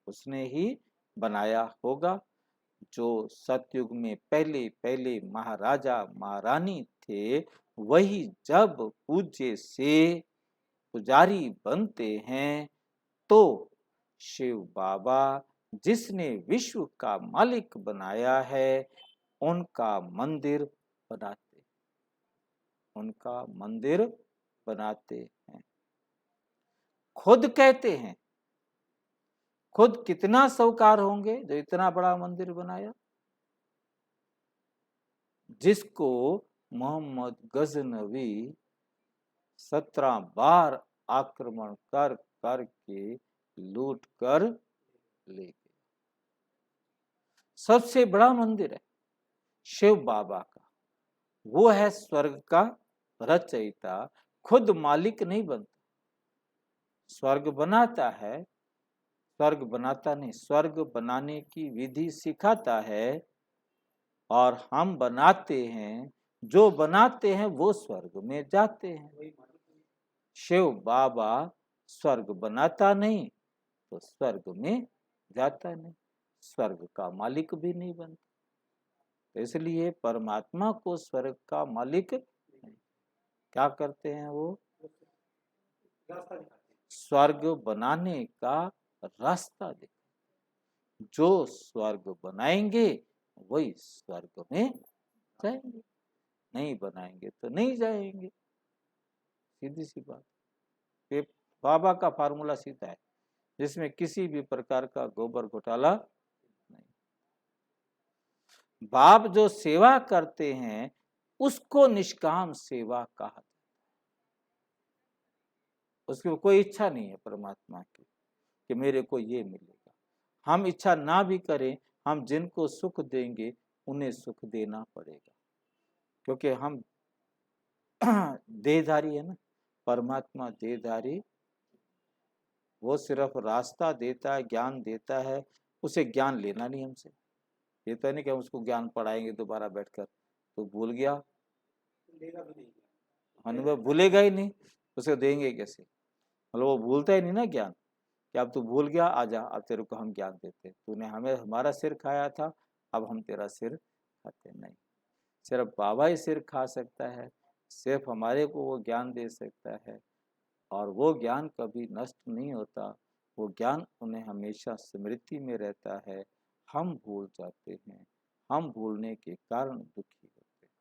Speaker 1: उसने ही बनाया होगा। जो सतयुग में पहले पहले महाराजा महारानी थे, वही जब पूज्य से पुजारी बनते हैं तो शिव बाबा जिसने विश्व का मालिक बनाया है उनका मंदिर बनाते, उनका मंदिर बनाते हैं। खुद कहते हैं, खुद कितना साहूकार होंगे जो इतना बड़ा मंदिर बनाया, जिसको मोहम्मद गजनवी 17 बार आक्रमण कर करके लूट कर ले गए। सबसे बड़ा मंदिर है शिव बाबा का, वो है स्वर्ग का रचयिता, खुद मालिक नहीं बनता, स्वर्ग बनाता है, स्वर्ग बनाता नहीं, स्वर्ग बनाने की विधि सिखाता है और हम बनाते हैं, जो बनाते हैं वो स्वर्ग में जाते हैं। शिव बाबा स्वर्ग बनाता नहीं तो स्वर्ग में जाता नहीं, स्वर्ग का मालिक भी नहीं बनता। तो इसलिए परमात्मा को स्वर्ग का मालिक क्या करते हैं, वो
Speaker 2: रास्ता दिखाते हैं।
Speaker 1: स्वर्ग बनाने का रास्ता दिखाते। जो स्वर्ग बनाएंगे वही स्वर्ग में जाएंगे, नहीं बनाएंगे तो नहीं जाएंगे, सीधी सी बात। ये बाबा का फार्मूला सीधा है, जिसमें किसी भी प्रकार का गोबर घोटाला नहीं। बाप जो सेवा करते हैं उसको निष्काम सेवा कहा जाता है, उसकी कोई इच्छा नहीं है परमात्मा की कि मेरे को ये मिलेगा। हम इच्छा ना भी करें, हम जिनको सुख देंगे उन्हें सुख देना पड़ेगा, क्योंकि हम देहधारी है ना, परमात्मा देहधारी, वो सिर्फ रास्ता देता है, ज्ञान देता है, उसे ज्ञान लेना नहीं हमसे, ये तो नहीं कि हम उसको ज्ञान पढ़ाएंगे दोबारा बैठकर, तो भूल गया,
Speaker 2: लेगा भी नहीं।
Speaker 1: अनुभव भूलेगा ही नहीं, उसे देंगे कैसे? मतलब वो भूलता ही नहीं ना ज्ञान, कि अब तू भूल गया, आजा अब तेरे को हम ज्ञान देते, तूने हमें हमारा सिर खाया था, अब हम तेरा सिर खाते नहीं। सिर्फ बाबा ही सिर खा सकता है, सिर्फ हमारे को वो ज्ञान दे सकता है, और वो ज्ञान कभी नष्ट नहीं होता, वो ज्ञान उन्हें हमेशा स्मृति में रहता है। हम भूल जाते हैं, हम भूलने के कारण दुखी होते हैं।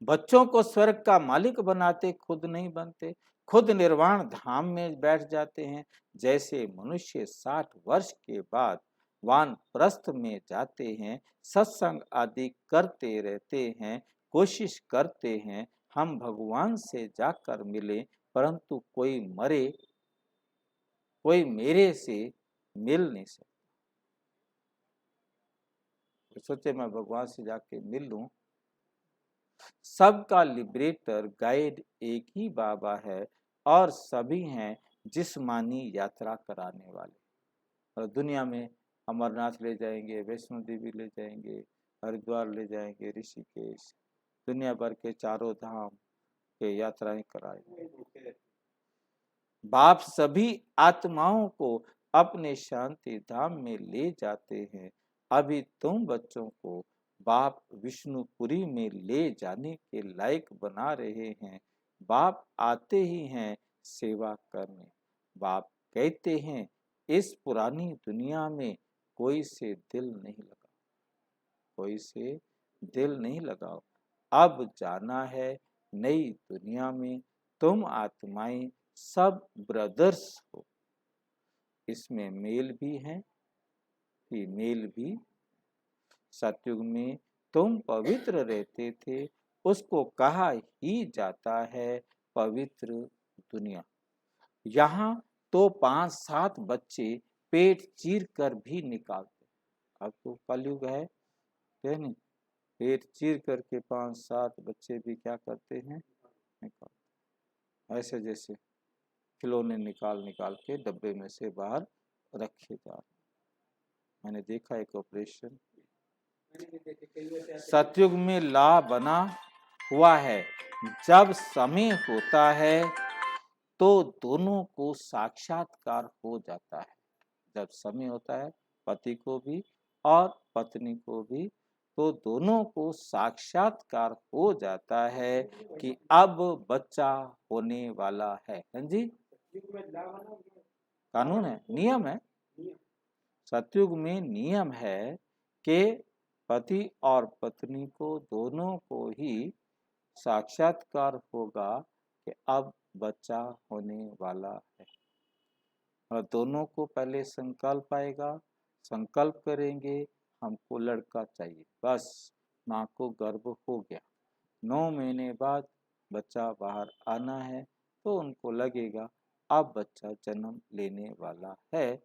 Speaker 1: बच्चों को स्वर्ग का मालिक बनाते, खुद नहीं बनते, खुद निर्वाण धाम में बैठ जाते हैं। जैसे मनुष्य 60 वर्ष के बाद वानप्रस्थ में जाते हैं, सत्संग आदि करते रहते हैं, कोशिश करते हैं हम भगवान से जाकर मिले, परंतु कोई मेरे से मिल नहीं सकता। सोचे मैं भगवान से जाके मिल लूं। सबका लिबरेटर गाइड एक ही बाबा है, और सभी हैं जिस्मानी यात्रा कराने वाले। और दुनिया में अमरनाथ ले जाएंगे, वैष्णो देवी ले जाएंगे, हरिद्वार ले जाएंगे, ऋषिकेश, दुनिया भर के चारों धाम के यात्राएं कराएंगे। बाप सभी आत्माओं को अपने शांति धाम में ले जाते हैं। अभी तुम बच्चों को बाप विष्णुपुरी में ले जाने के लायक बना रहे हैं। बाप आते ही हैं सेवा करने। बाप कहते हैं इस पुरानी दुनिया में कोई से दिल नहीं लगाओ, कोई से दिल नहीं लगाओ, अब जाना है नई दुनिया में। तुम आत्माएं सब ब्रदर्स हो, इसमें मेल भी है, फीमेल भी। सतयुग में तुम पवित्र रहते थे, उसको कहा ही जाता है पवित्र दुनिया। यहाँ तो 5-7 बच्चे पेट चीर कर भी निकालते। अब तो कलयुग है नहीं, पेट चीर करके 5-7 बच्चे भी क्या करते हैं, निकालते। ऐसे जैसे खिलौने निकाल निकाल के डब्बे में से बाहर रखे जा रहे। मैंने देखा एक ऑपरेशन। सतयुग में ला बना हुआ है, जब समय होता है तो दोनों को साक्षात्कार हो जाता है। जब समय होता है पति को भी और पत्नी को भी, तो दोनों को साक्षात्कार हो जाता है कि अब बच्चा होने वाला है। हाँ जी, कानून है, नियम है। सतयुग में नियम है कि पति और पत्नी को दोनों को ही साक्षात्कार होगा कि अब बच्चा होने वाला है। और दोनों को पहले संकल्प आएगा, संकल्प करेंगे हमको लड़का चाहिए, बस माँ को गर्भ हो गया, 9 महीने बाद बच्चा बाहर आना है, तो उनको लगेगा अब बच्चा जन्म लेने वाला है,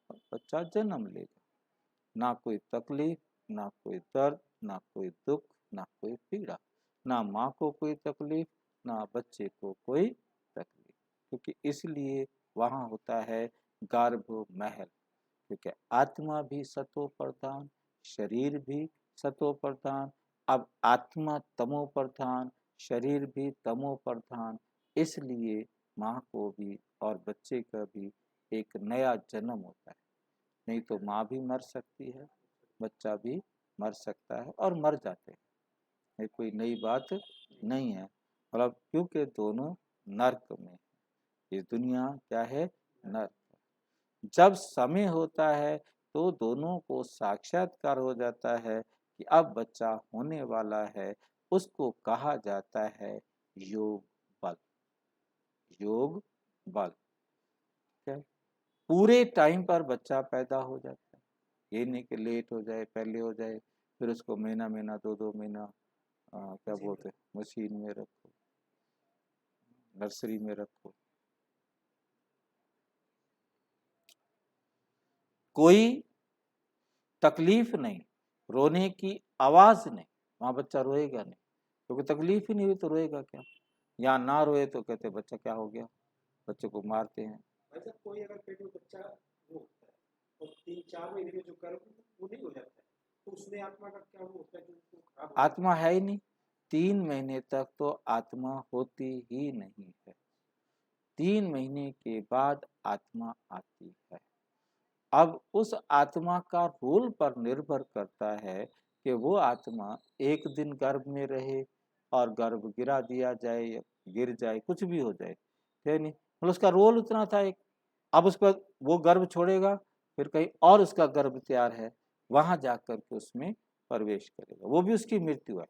Speaker 1: बच्चा जन्म लेगा। ना कोई तकलीफ, ना कोई दर्द, ना कोई दुख, ना कोई पीड़ा, ना माँ को कोई तकलीफ, ना बच्चे को कोई तकलीफ, क्योंकि इसलिए वहाँ होता है गर्भ महल। क्योंकि आत्मा भी सतो प्रधान, शरीर भी सतो प्रधान, अब आत्मा तमो प्रधान, शरीर भी तमो प्रधान, इसलिए माँ को भी और बच्चे का भी एक नया जन्म होता है। नहीं तो माँ भी मर सकती है, बच्चा भी मर सकता है और मर जाते हैं, ये कोई नई बात नहीं है। मतलब क्योंकि दोनों नर्क में, ये दुनिया क्या है, नर्क। जब समय होता है तो दोनों को साक्षात्कार हो जाता है कि अब बच्चा होने वाला है, उसको कहा जाता है योग बल। योग बल क्या, पूरे टाइम पर बच्चा पैदा हो जाता है, ये नहीं कि लेट हो जाए, पहले हो जाए, फिर उसको महीना महीना 2-2 महीना क्या बोलते हैं, मशीन में रखो, नर्सरी में रखो। कोई तकलीफ नहीं, रोने की आवाज नहीं, वहां बच्चा रोएगा नहीं, क्योंकि तकलीफ ही नहीं हुई तो रोएगा क्या। या ना रोए तो कहते बच्चा क्या हो गया, बच्चे को मारते हैं।
Speaker 2: कोई अगर पेट में बच्चा वो होता है और 3-4 महीने में जो कर्म वो नहीं हो जाता है, तो उसमें आत्मा का क्या वो होता है जो उसको खराब हो जाता
Speaker 1: आत्मा है ही नहीं। 3 महीने तक तो आत्मा होती ही नहीं है। 3 महीने के बाद आत्मा आती है। अब उस आत्मा का रोल पर निर्भर करता है कि वो आत्मा एक दिन गर्भ में रहे और गर्भ गिरा दिया जाए या गिर जाए, कुछ भी हो जाए, है नहीं, मतलब उसका रोल उतना था एक। अब उसके बाद वो गर्भ छोड़ेगा, फिर कहीं और उसका गर्भ तैयार है, वहां जाकर के उसमें प्रवेश करेगा, वो भी उसकी मृत्यु है।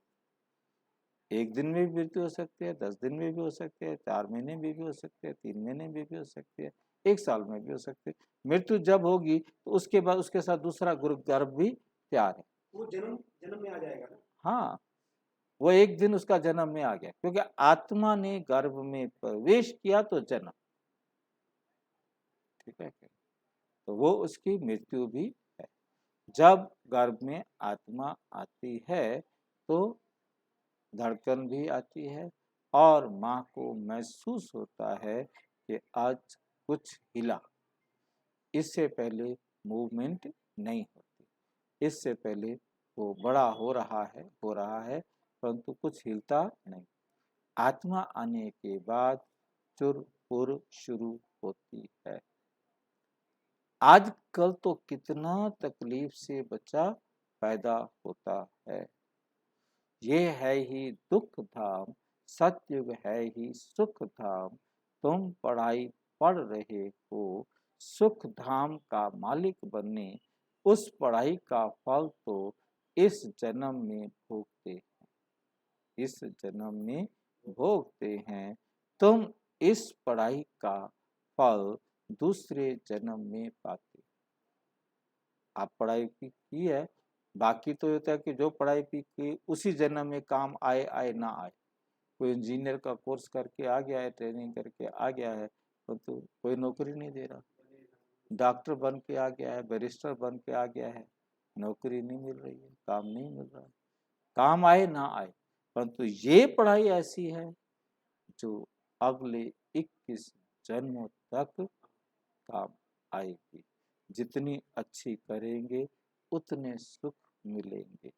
Speaker 1: 1 दिन में भी मृत्यु हो सकती है, 10 दिन में भी हो सकती है, 4 महीने में भी हो सकती है, 3 महीने में भी हो सकती है, 1 साल में भी हो सकती है। मृत्यु जब होगी तो उसके बाद उसके साथ दूसरा गर्भ भी तैयार है।
Speaker 2: है। वो जन्म जन्म में आ जाएगा ना।
Speaker 1: हाँ, वो एक दिन उसका जन्म में आ गया, क्योंकि आत्मा ने गर्भ में प्रवेश किया तो जन्म, ठीक है, तो वो उसकी मृत्यु भी है। जब गर्भ में आत्मा आती है तो धड़कन भी आती है और माँ को महसूस होता है कि आज कुछ हिला। इससे पहले मूवमेंट नहीं होती, इससे पहले वो बड़ा हो रहा है परंतु कुछ हिलता नहीं। आत्मा आने के बाद चुर पुर शुरू होती है। आजकल तो कितना तकलीफ से बच्चा पैदा होता है। ये है ही दुख धाम, सतयुग है ही सुख धाम। तुम पढ़ाई पढ़ रहे हो सुख धाम का मालिक बनने, उस पढ़ाई का फल तो इस जन्म में भोगते हैं, इस जन्म में भोगते हैं। तुम इस पढ़ाई का फल दूसरे जन्म में पाते। आप पढ़ाई की है, बाकी तो होता है कि जो पढ़ाई की उसी जन्म में काम आए आए ना आए। कोई इंजीनियर का कोर्स करके आ गया है, ट्रेनिंग करके आ गया है, तो कोई नौकरी नहीं दे रहा। डॉक्टर बन के आ गया है, बैरिस्टर बन के आ गया है, नौकरी नहीं मिल रही है, काम नहीं मिल रहा है। काम आए ना आए, परंतु ये पढ़ाई ऐसी है जो अगले 21 जन्मों तक काम आएगी। जितनी अच्छी करेंगे उतने सुख मिलेंगे।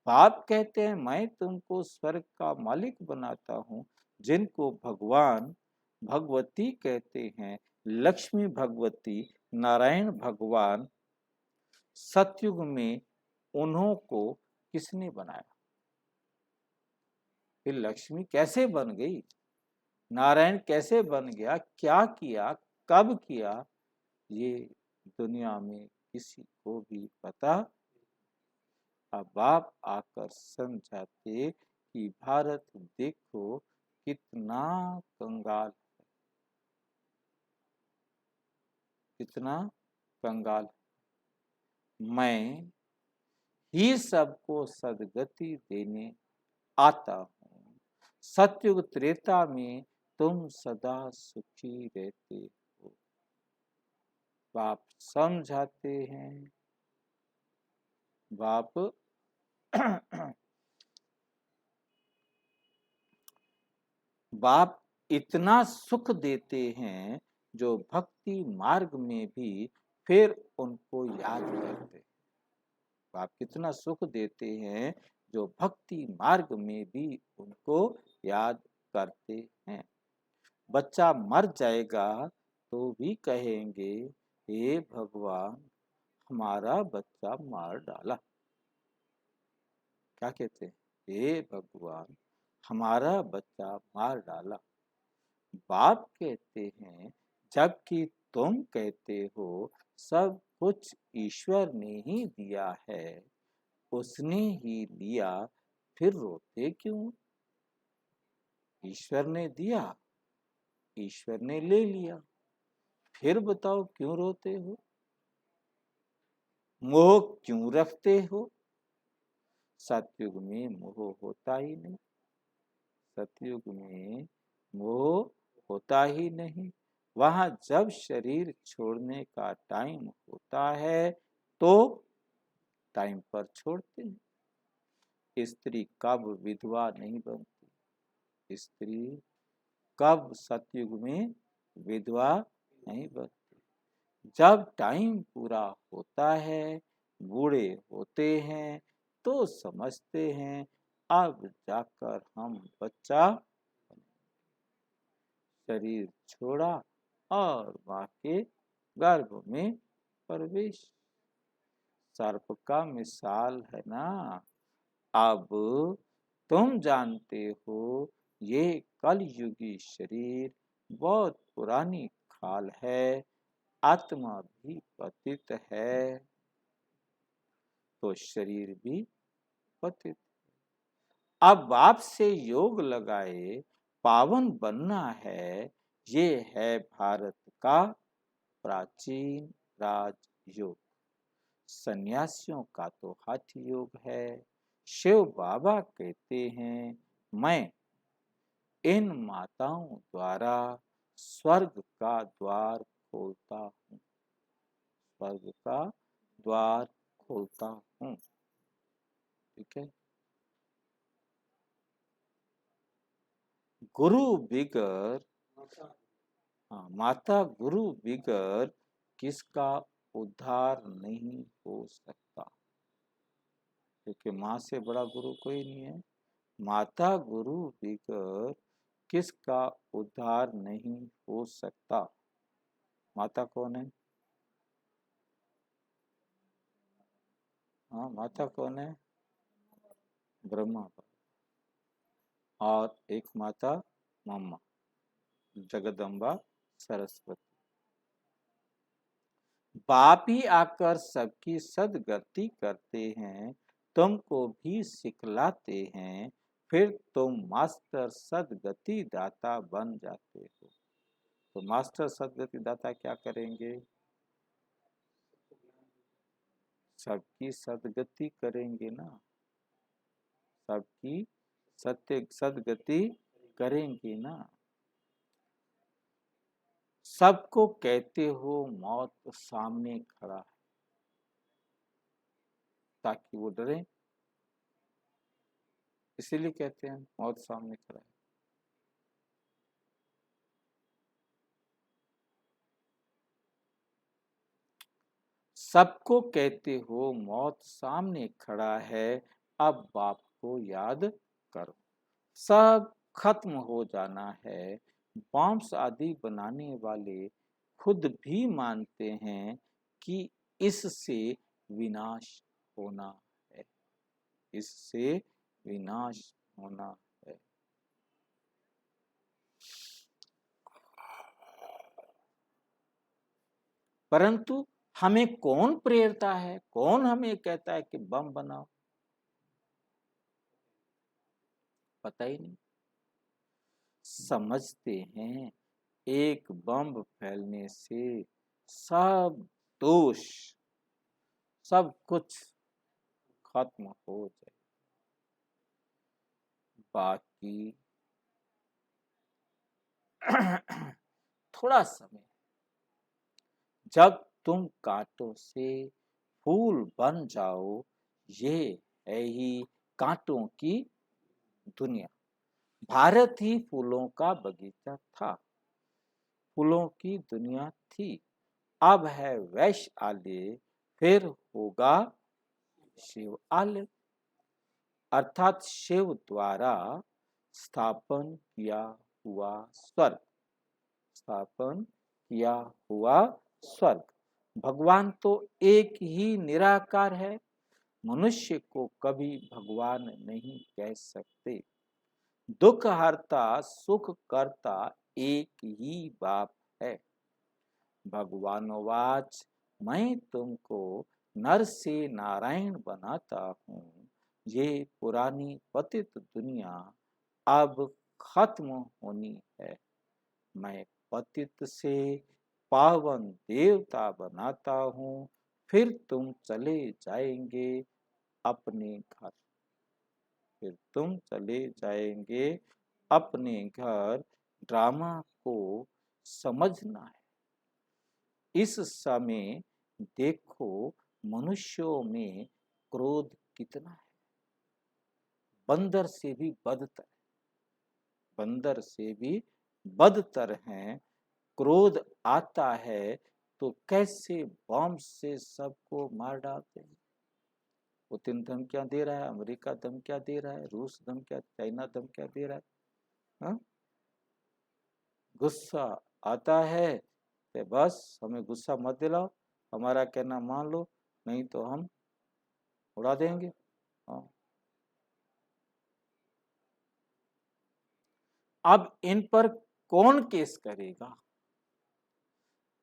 Speaker 1: बाप कहते हैं मैं तुमको स्वर्ग का मालिक बनाता हूँ। जिनको भगवान भगवती कहते हैं, लक्ष्मी भगवती, नारायण भगवान, सतयुग में उन्हों को किसने बनाया? फिर लक्ष्मी कैसे बन गई, नारायण कैसे बन गया, क्या किया, कब किया, ये दुनिया में किसी को भी पता। अब आप आकर समझाते कि भारत देखो कितना कंगाल है, कितना कंगाल है। मैं ही सबको सदगति देने आता हूँ। सतयुग त्रेता में तुम सदा सुखी रहते हो। बाप समझाते हैं, बाप बाप इतना सुख देते हैं जो भक्ति मार्ग में भी फिर उनको याद करते हैं। बाप कितना सुख देते हैं जो भक्ति मार्ग में भी उनको याद करते हैं। बच्चा मर जाएगा तो भी कहेंगे हे भगवान हमारा बच्चा मार डाला। क्या कहते हैं? हे भगवान हमारा बच्चा मार डाला। बाप कहते हैं जबकि तुम कहते हो सब कुछ ईश्वर ने ही दिया है, उसने ही लिया, फिर रोते क्यों? ईश्वर ने दिया, ईश्वर ने ले लिया, फिर बताओ क्यों रोते हो, मोह क्यों रखते हो? सतयुग में मोह होता ही नहीं, सतयुग में मोह होता ही नहीं। वहां जब शरीर छोड़ने का टाइम होता है तो टाइम पर छोड़ते हैं। स्त्री कब विधवा नहीं बनती, स्त्री कब सतयुग में विधवा नहीं बनती। जब टाइम पूरा होता है, बूढ़े होते हैं, तो समझते हैं अब जाकर हम बच्चा शरीर छोड़ा और माँ के गर्भ में प्रवेश। सर्प का मिसाल है ना। अब तुम जानते हो ये कलयुगी शरीर बहुत पुरानी खाल है, आत्मा भी पतित है, तो शरीर भी पतित। अब आपसे योग लगाए पावन बनना है, ये है भारत का प्राचीन राजयोग। सन्यासियों का तो हठ योग है। शिव बाबा कहते हैं, मैं इन माताओं द्वारा स्वर्ग का द्वार खोलता हूँ, स्वर्ग का द्वार खोलता हूँ। ठीक है। गुरु बिगर,
Speaker 2: माता
Speaker 1: हाँ, माता गुरु बिगर किसका उद्धार नहीं हो सकता, क्योंकि माँ से बड़ा गुरु कोई नहीं है। माता गुरु बिगर किसका उद्धार नहीं हो सकता। माता कौन है? हाँ, माता कौन है? ब्रह्मा। और एक माता मम्मा, जगदम्बा सरस्वती। बाप ही आकर सबकी सदगति करते हैं, तुमको भी सिखलाते हैं, फिर तुम मास्टर सदगति दाता बन जाते हो। तो मास्टर सदगति दाता क्या करेंगे? सबकी सदगति करेंगे ना, सबकी सत्य सदगति करेंगे ना। सबको कहते हो मौत सामने खड़ा है, ताकि वो डरे, इसीलिए कहते हैं मौत सामने खड़ा है। सबको कहते हो मौत सामने खड़ा है, अब बाप को याद करो। सब खत्म हो जाना है। बॉम्ब्स आदि बनाने वाले खुद भी मानते हैं कि इससे विनाश होना है, इससे विनाश होना है। परंतु हमें कौन प्रेरता है, कौन हमें कहता है कि बम बनाओ? पता ही नहीं। समझते हैं एक बम फैलने से सब दोष, सब कुछ खत्म हो जाए। बाकी थोड़ा समय, जब तुम कांटों से फूल बन जाओ, ये है ही कांटों की दुनिया। भारत ही फूलों का बगीचा था, फूलों की दुनिया थी। अब है वैश्यालय, फिर होगा शिवालय, अर्थात शिव द्वारा स्थापन किया हुआ स्वर्ग, स्थापन किया हुआ स्वर्ग। भगवान तो एक ही निराकार है, मनुष्य को कभी भगवान नहीं कह सकते। दुख हरता सुख करता एक ही बाप है। भगवानोवाच, मैं तुमको नर से नारायण बनाता हूँ, ये पुरानी पतित दुनिया अब खत्म होनी है। मैं पतित से पावन देवता बनाता हूँ, फिर तुम चले जाएंगे अपने घर, फिर तुम चले जाएंगे अपने घर। ड्रामा को समझना है। इस समय देखो मनुष्यों में क्रोध कितना है, बंदर से भी बदतर, बंदर से भी बदतर हैं। क्रोध आता है तो कैसे बॉम्ब से सबको मार डालते हैं। पुतिन धमकियां दे रहा है, अमेरिका धमकियां दे रहा है, रूस धमकियां, चाइना धमकियां दे रहा है। हाँ? गुस्सा आता है कि बस हमें गुस्सा मत दिलाओ, हमारा कहना मान लो, नहीं तो हम उड़ा देंगे। हाँ। अब इन पर कौन केस करेगा?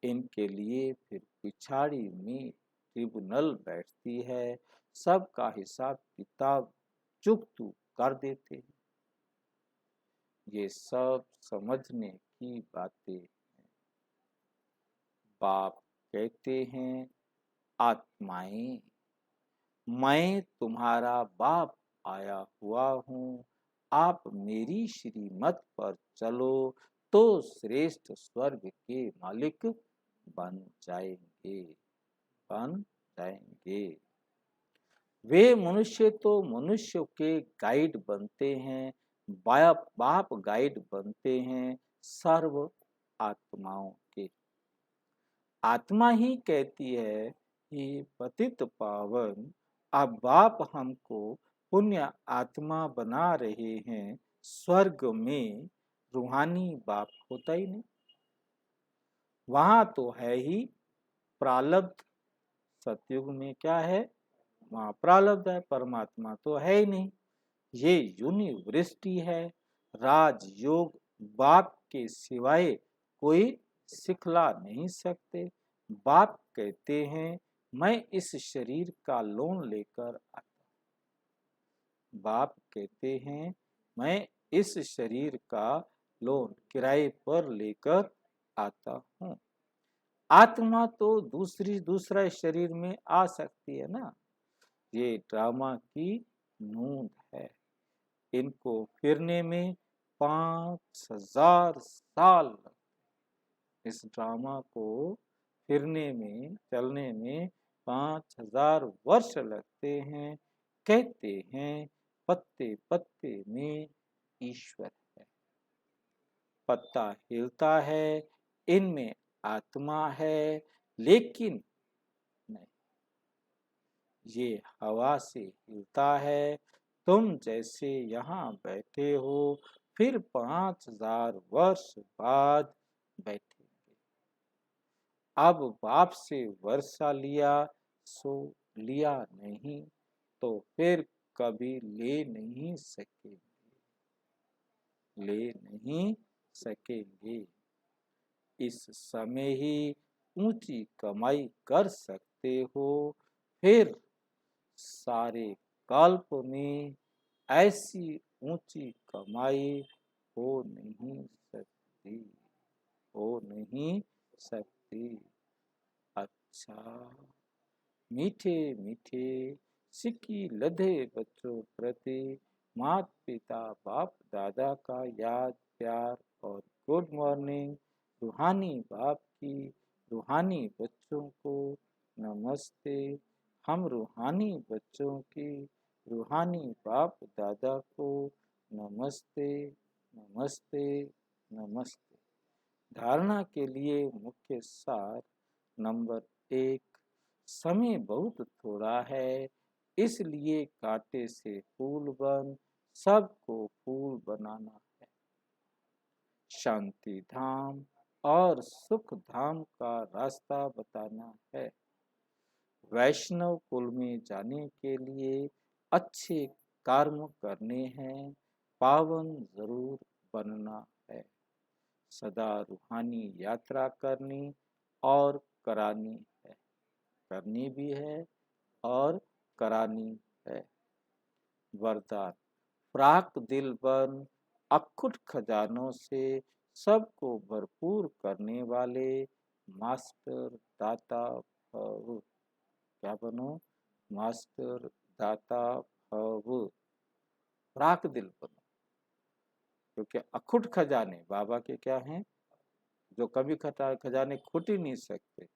Speaker 1: इनके लिए फिर पिछाड़ी में ट्रिब्यूनल बैठती है, सबका हिसाब किताब चुकतू कर देते हैं। ये सब समझने की बातें हैं। बाप कहते हैं, आत्माएं, मैं तुम्हारा बाप आया हुआ हूँ, आप मेरी श्रीमत पर चलो तो श्रेष्ठ स्वर्ग के मालिक बन जाएंगे, बन जाएंगे। वे मनुष्य तो मनुष्य के गाइड बनते हैं, बाप गाइड बनते हैं सर्व आत्माओं के। आत्मा ही कहती है कि पतित पावन, अब बाप हमको पुण्य आत्मा बना रहे हैं, स्वर्ग में रूहानी बाप होता ही नहीं, वहां तो है ही प्रारब्ध। सतयुग में क्या है? वहां प्रारब्ध है, परमात्मा तो है ही नहीं। ये यूनिवर्सिटी है, राजयोग बाप के सिवाय कोई सिखला नहीं सकते। बाप कहते हैं, मैं इस शरीर का लोन लेकर आता। बाप कहते हैं, मैं इस शरीर का लोन किराए पर लेकर आता हूँ। आत्मा तो दूसरा शरीर में आ सकती है ना। ये ड्रामा की नूंद है। इनको फिरने में 5000 साल लगते। इस ड्रामा को फिरने में, चलने में 5000 वर्ष लगते हैं। कहते हैं, पत्ते पत्ते में ईश्वर है। पत्ता हिलता है, इनमें आत्मा है, लेकिन नहीं, ये हवा से हिलता है। तुम जैसे यहाँ बैठे हो, फिर 5000 वर्ष बाद बैठेंगे। अब बाप से वर्षा लिया सो लिया नहीं, तो फिर कभी ले नहीं सकेंगे, ले नहीं सकेंगे। इस समय ही ऊंची कमाई कर सकते हो, फिर सारे कल्प में ऐसी ऊंची कमाई हो नहीं सकती, हो नहीं सकती। अच्छा, मीठे मीठे सिक्की लधे बच्चों प्रति माता पिता बाप दादा का याद प्यार और गुड मॉर्निंग। रूहानी बाप की रूहानी बच्चों को नमस्ते। हम रूहानी बच्चों की रूहानी बाप दादा को नमस्ते, नमस्ते, नमस्ते। धारणा के लिए मुख्य सार नंबर 1, समय बहुत थोड़ा है, इसलिए कांटे से फूल बन सबको फूल बनाना है। शांति धाम और सुख धाम का रास्ता बताना है। वैष्णव कुल में जाने के लिए अच्छे कर्म करने हैं, पावन जरूर बनना है। सदा रूहानी यात्रा करनी और करानी है, करनी भी है और करानी है। वरदान, प्राक दिल बन अखुट खजानों से सबको भरपूर करने वाले मास्टर दाता भव। क्या बनो? मास्टर दाता भव। प्राक दिल बनो, क्योंकि अखुट खजाने बाबा के क्या हैं, जो कभी खजाने खुट ही नहीं सकते,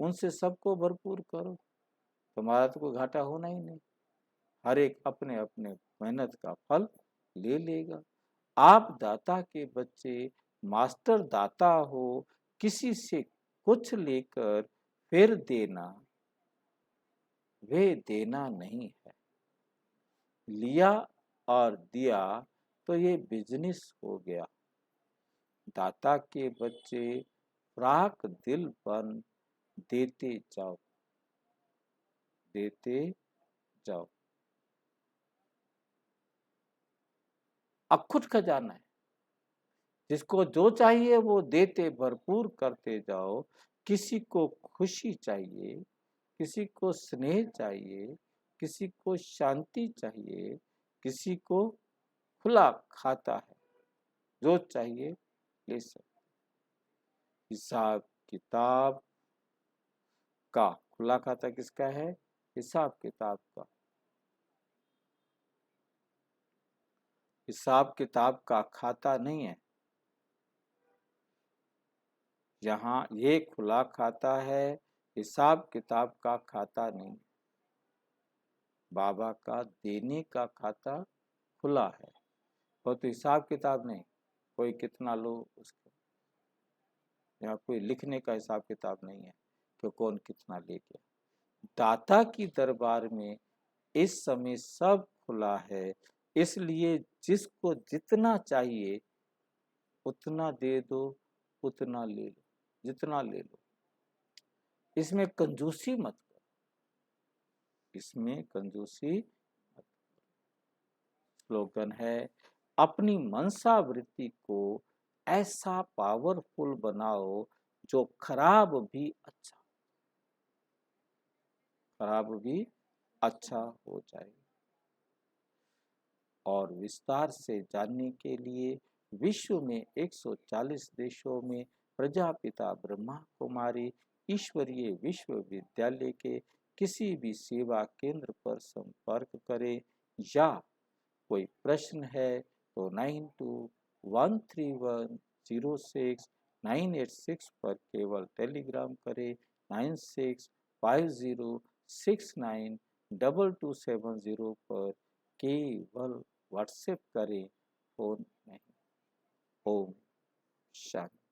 Speaker 1: उनसे सबको भरपूर करो, तुम्हारा तो कोई घाटा होना ही नहीं। हर एक अपने अपने मेहनत का फल ले लेगा। आप दाता के बच्चे, मास्टर दाता हो, किसी से कुछ लेकर फिर देना, वे देना नहीं है। लिया और दिया तो ये बिजनेस हो गया। दाता के बच्चे फ्राक दिल बन देते जाओ, देते जाओ। अखुट खजाना है, जिसको जो चाहिए वो देते भरपूर करते जाओ। किसी को खुशी चाहिए, किसी को स्नेह चाहिए, किसी को शांति चाहिए, किसी को खुला खाता है, जो चाहिए ले सकते। हिसाब किताब का खुला खाता किसका है? हिसाब किताब का। हिसाब किताब का खाता नहीं है। यहाँ ये खुला खाता है, हिसाब किताब का खाता नहीं। बाबा का देने का खाता खुला है, वो तो हिसाब किताब नहीं। कोई कितना लो उसका, यहाँ कोई लिखने का हिसाब किताब नहीं है कि कौन कितना ले गया। दाता की दरबार में इस समय सब खुला है, इसलिए जिसको जितना चाहिए उतना दे दो, उतना ले लो, जितना ले लो। इसमें कंजूसी मत करो, इसमें कंजूसी मत करो। स्लोगन है, अपनी मनसा वृत्ति को ऐसा पावरफुल बनाओ जो खराब भी अच्छा, खराब भी अच्छा हो जाए। और विस्तार से जानने के लिए विश्व में 140 देशों में प्रजापिता ब्रह्मा कुमारी ईश्वरीय विश्वविद्यालय के किसी भी सेवा केंद्र पर संपर्क करें, या कोई प्रश्न है तो 9213106986 पर केवल टेलीग्राम करें। 9650692270 पर केवल व्हाट्सएप करें, फोन नहीं। ओम शांति।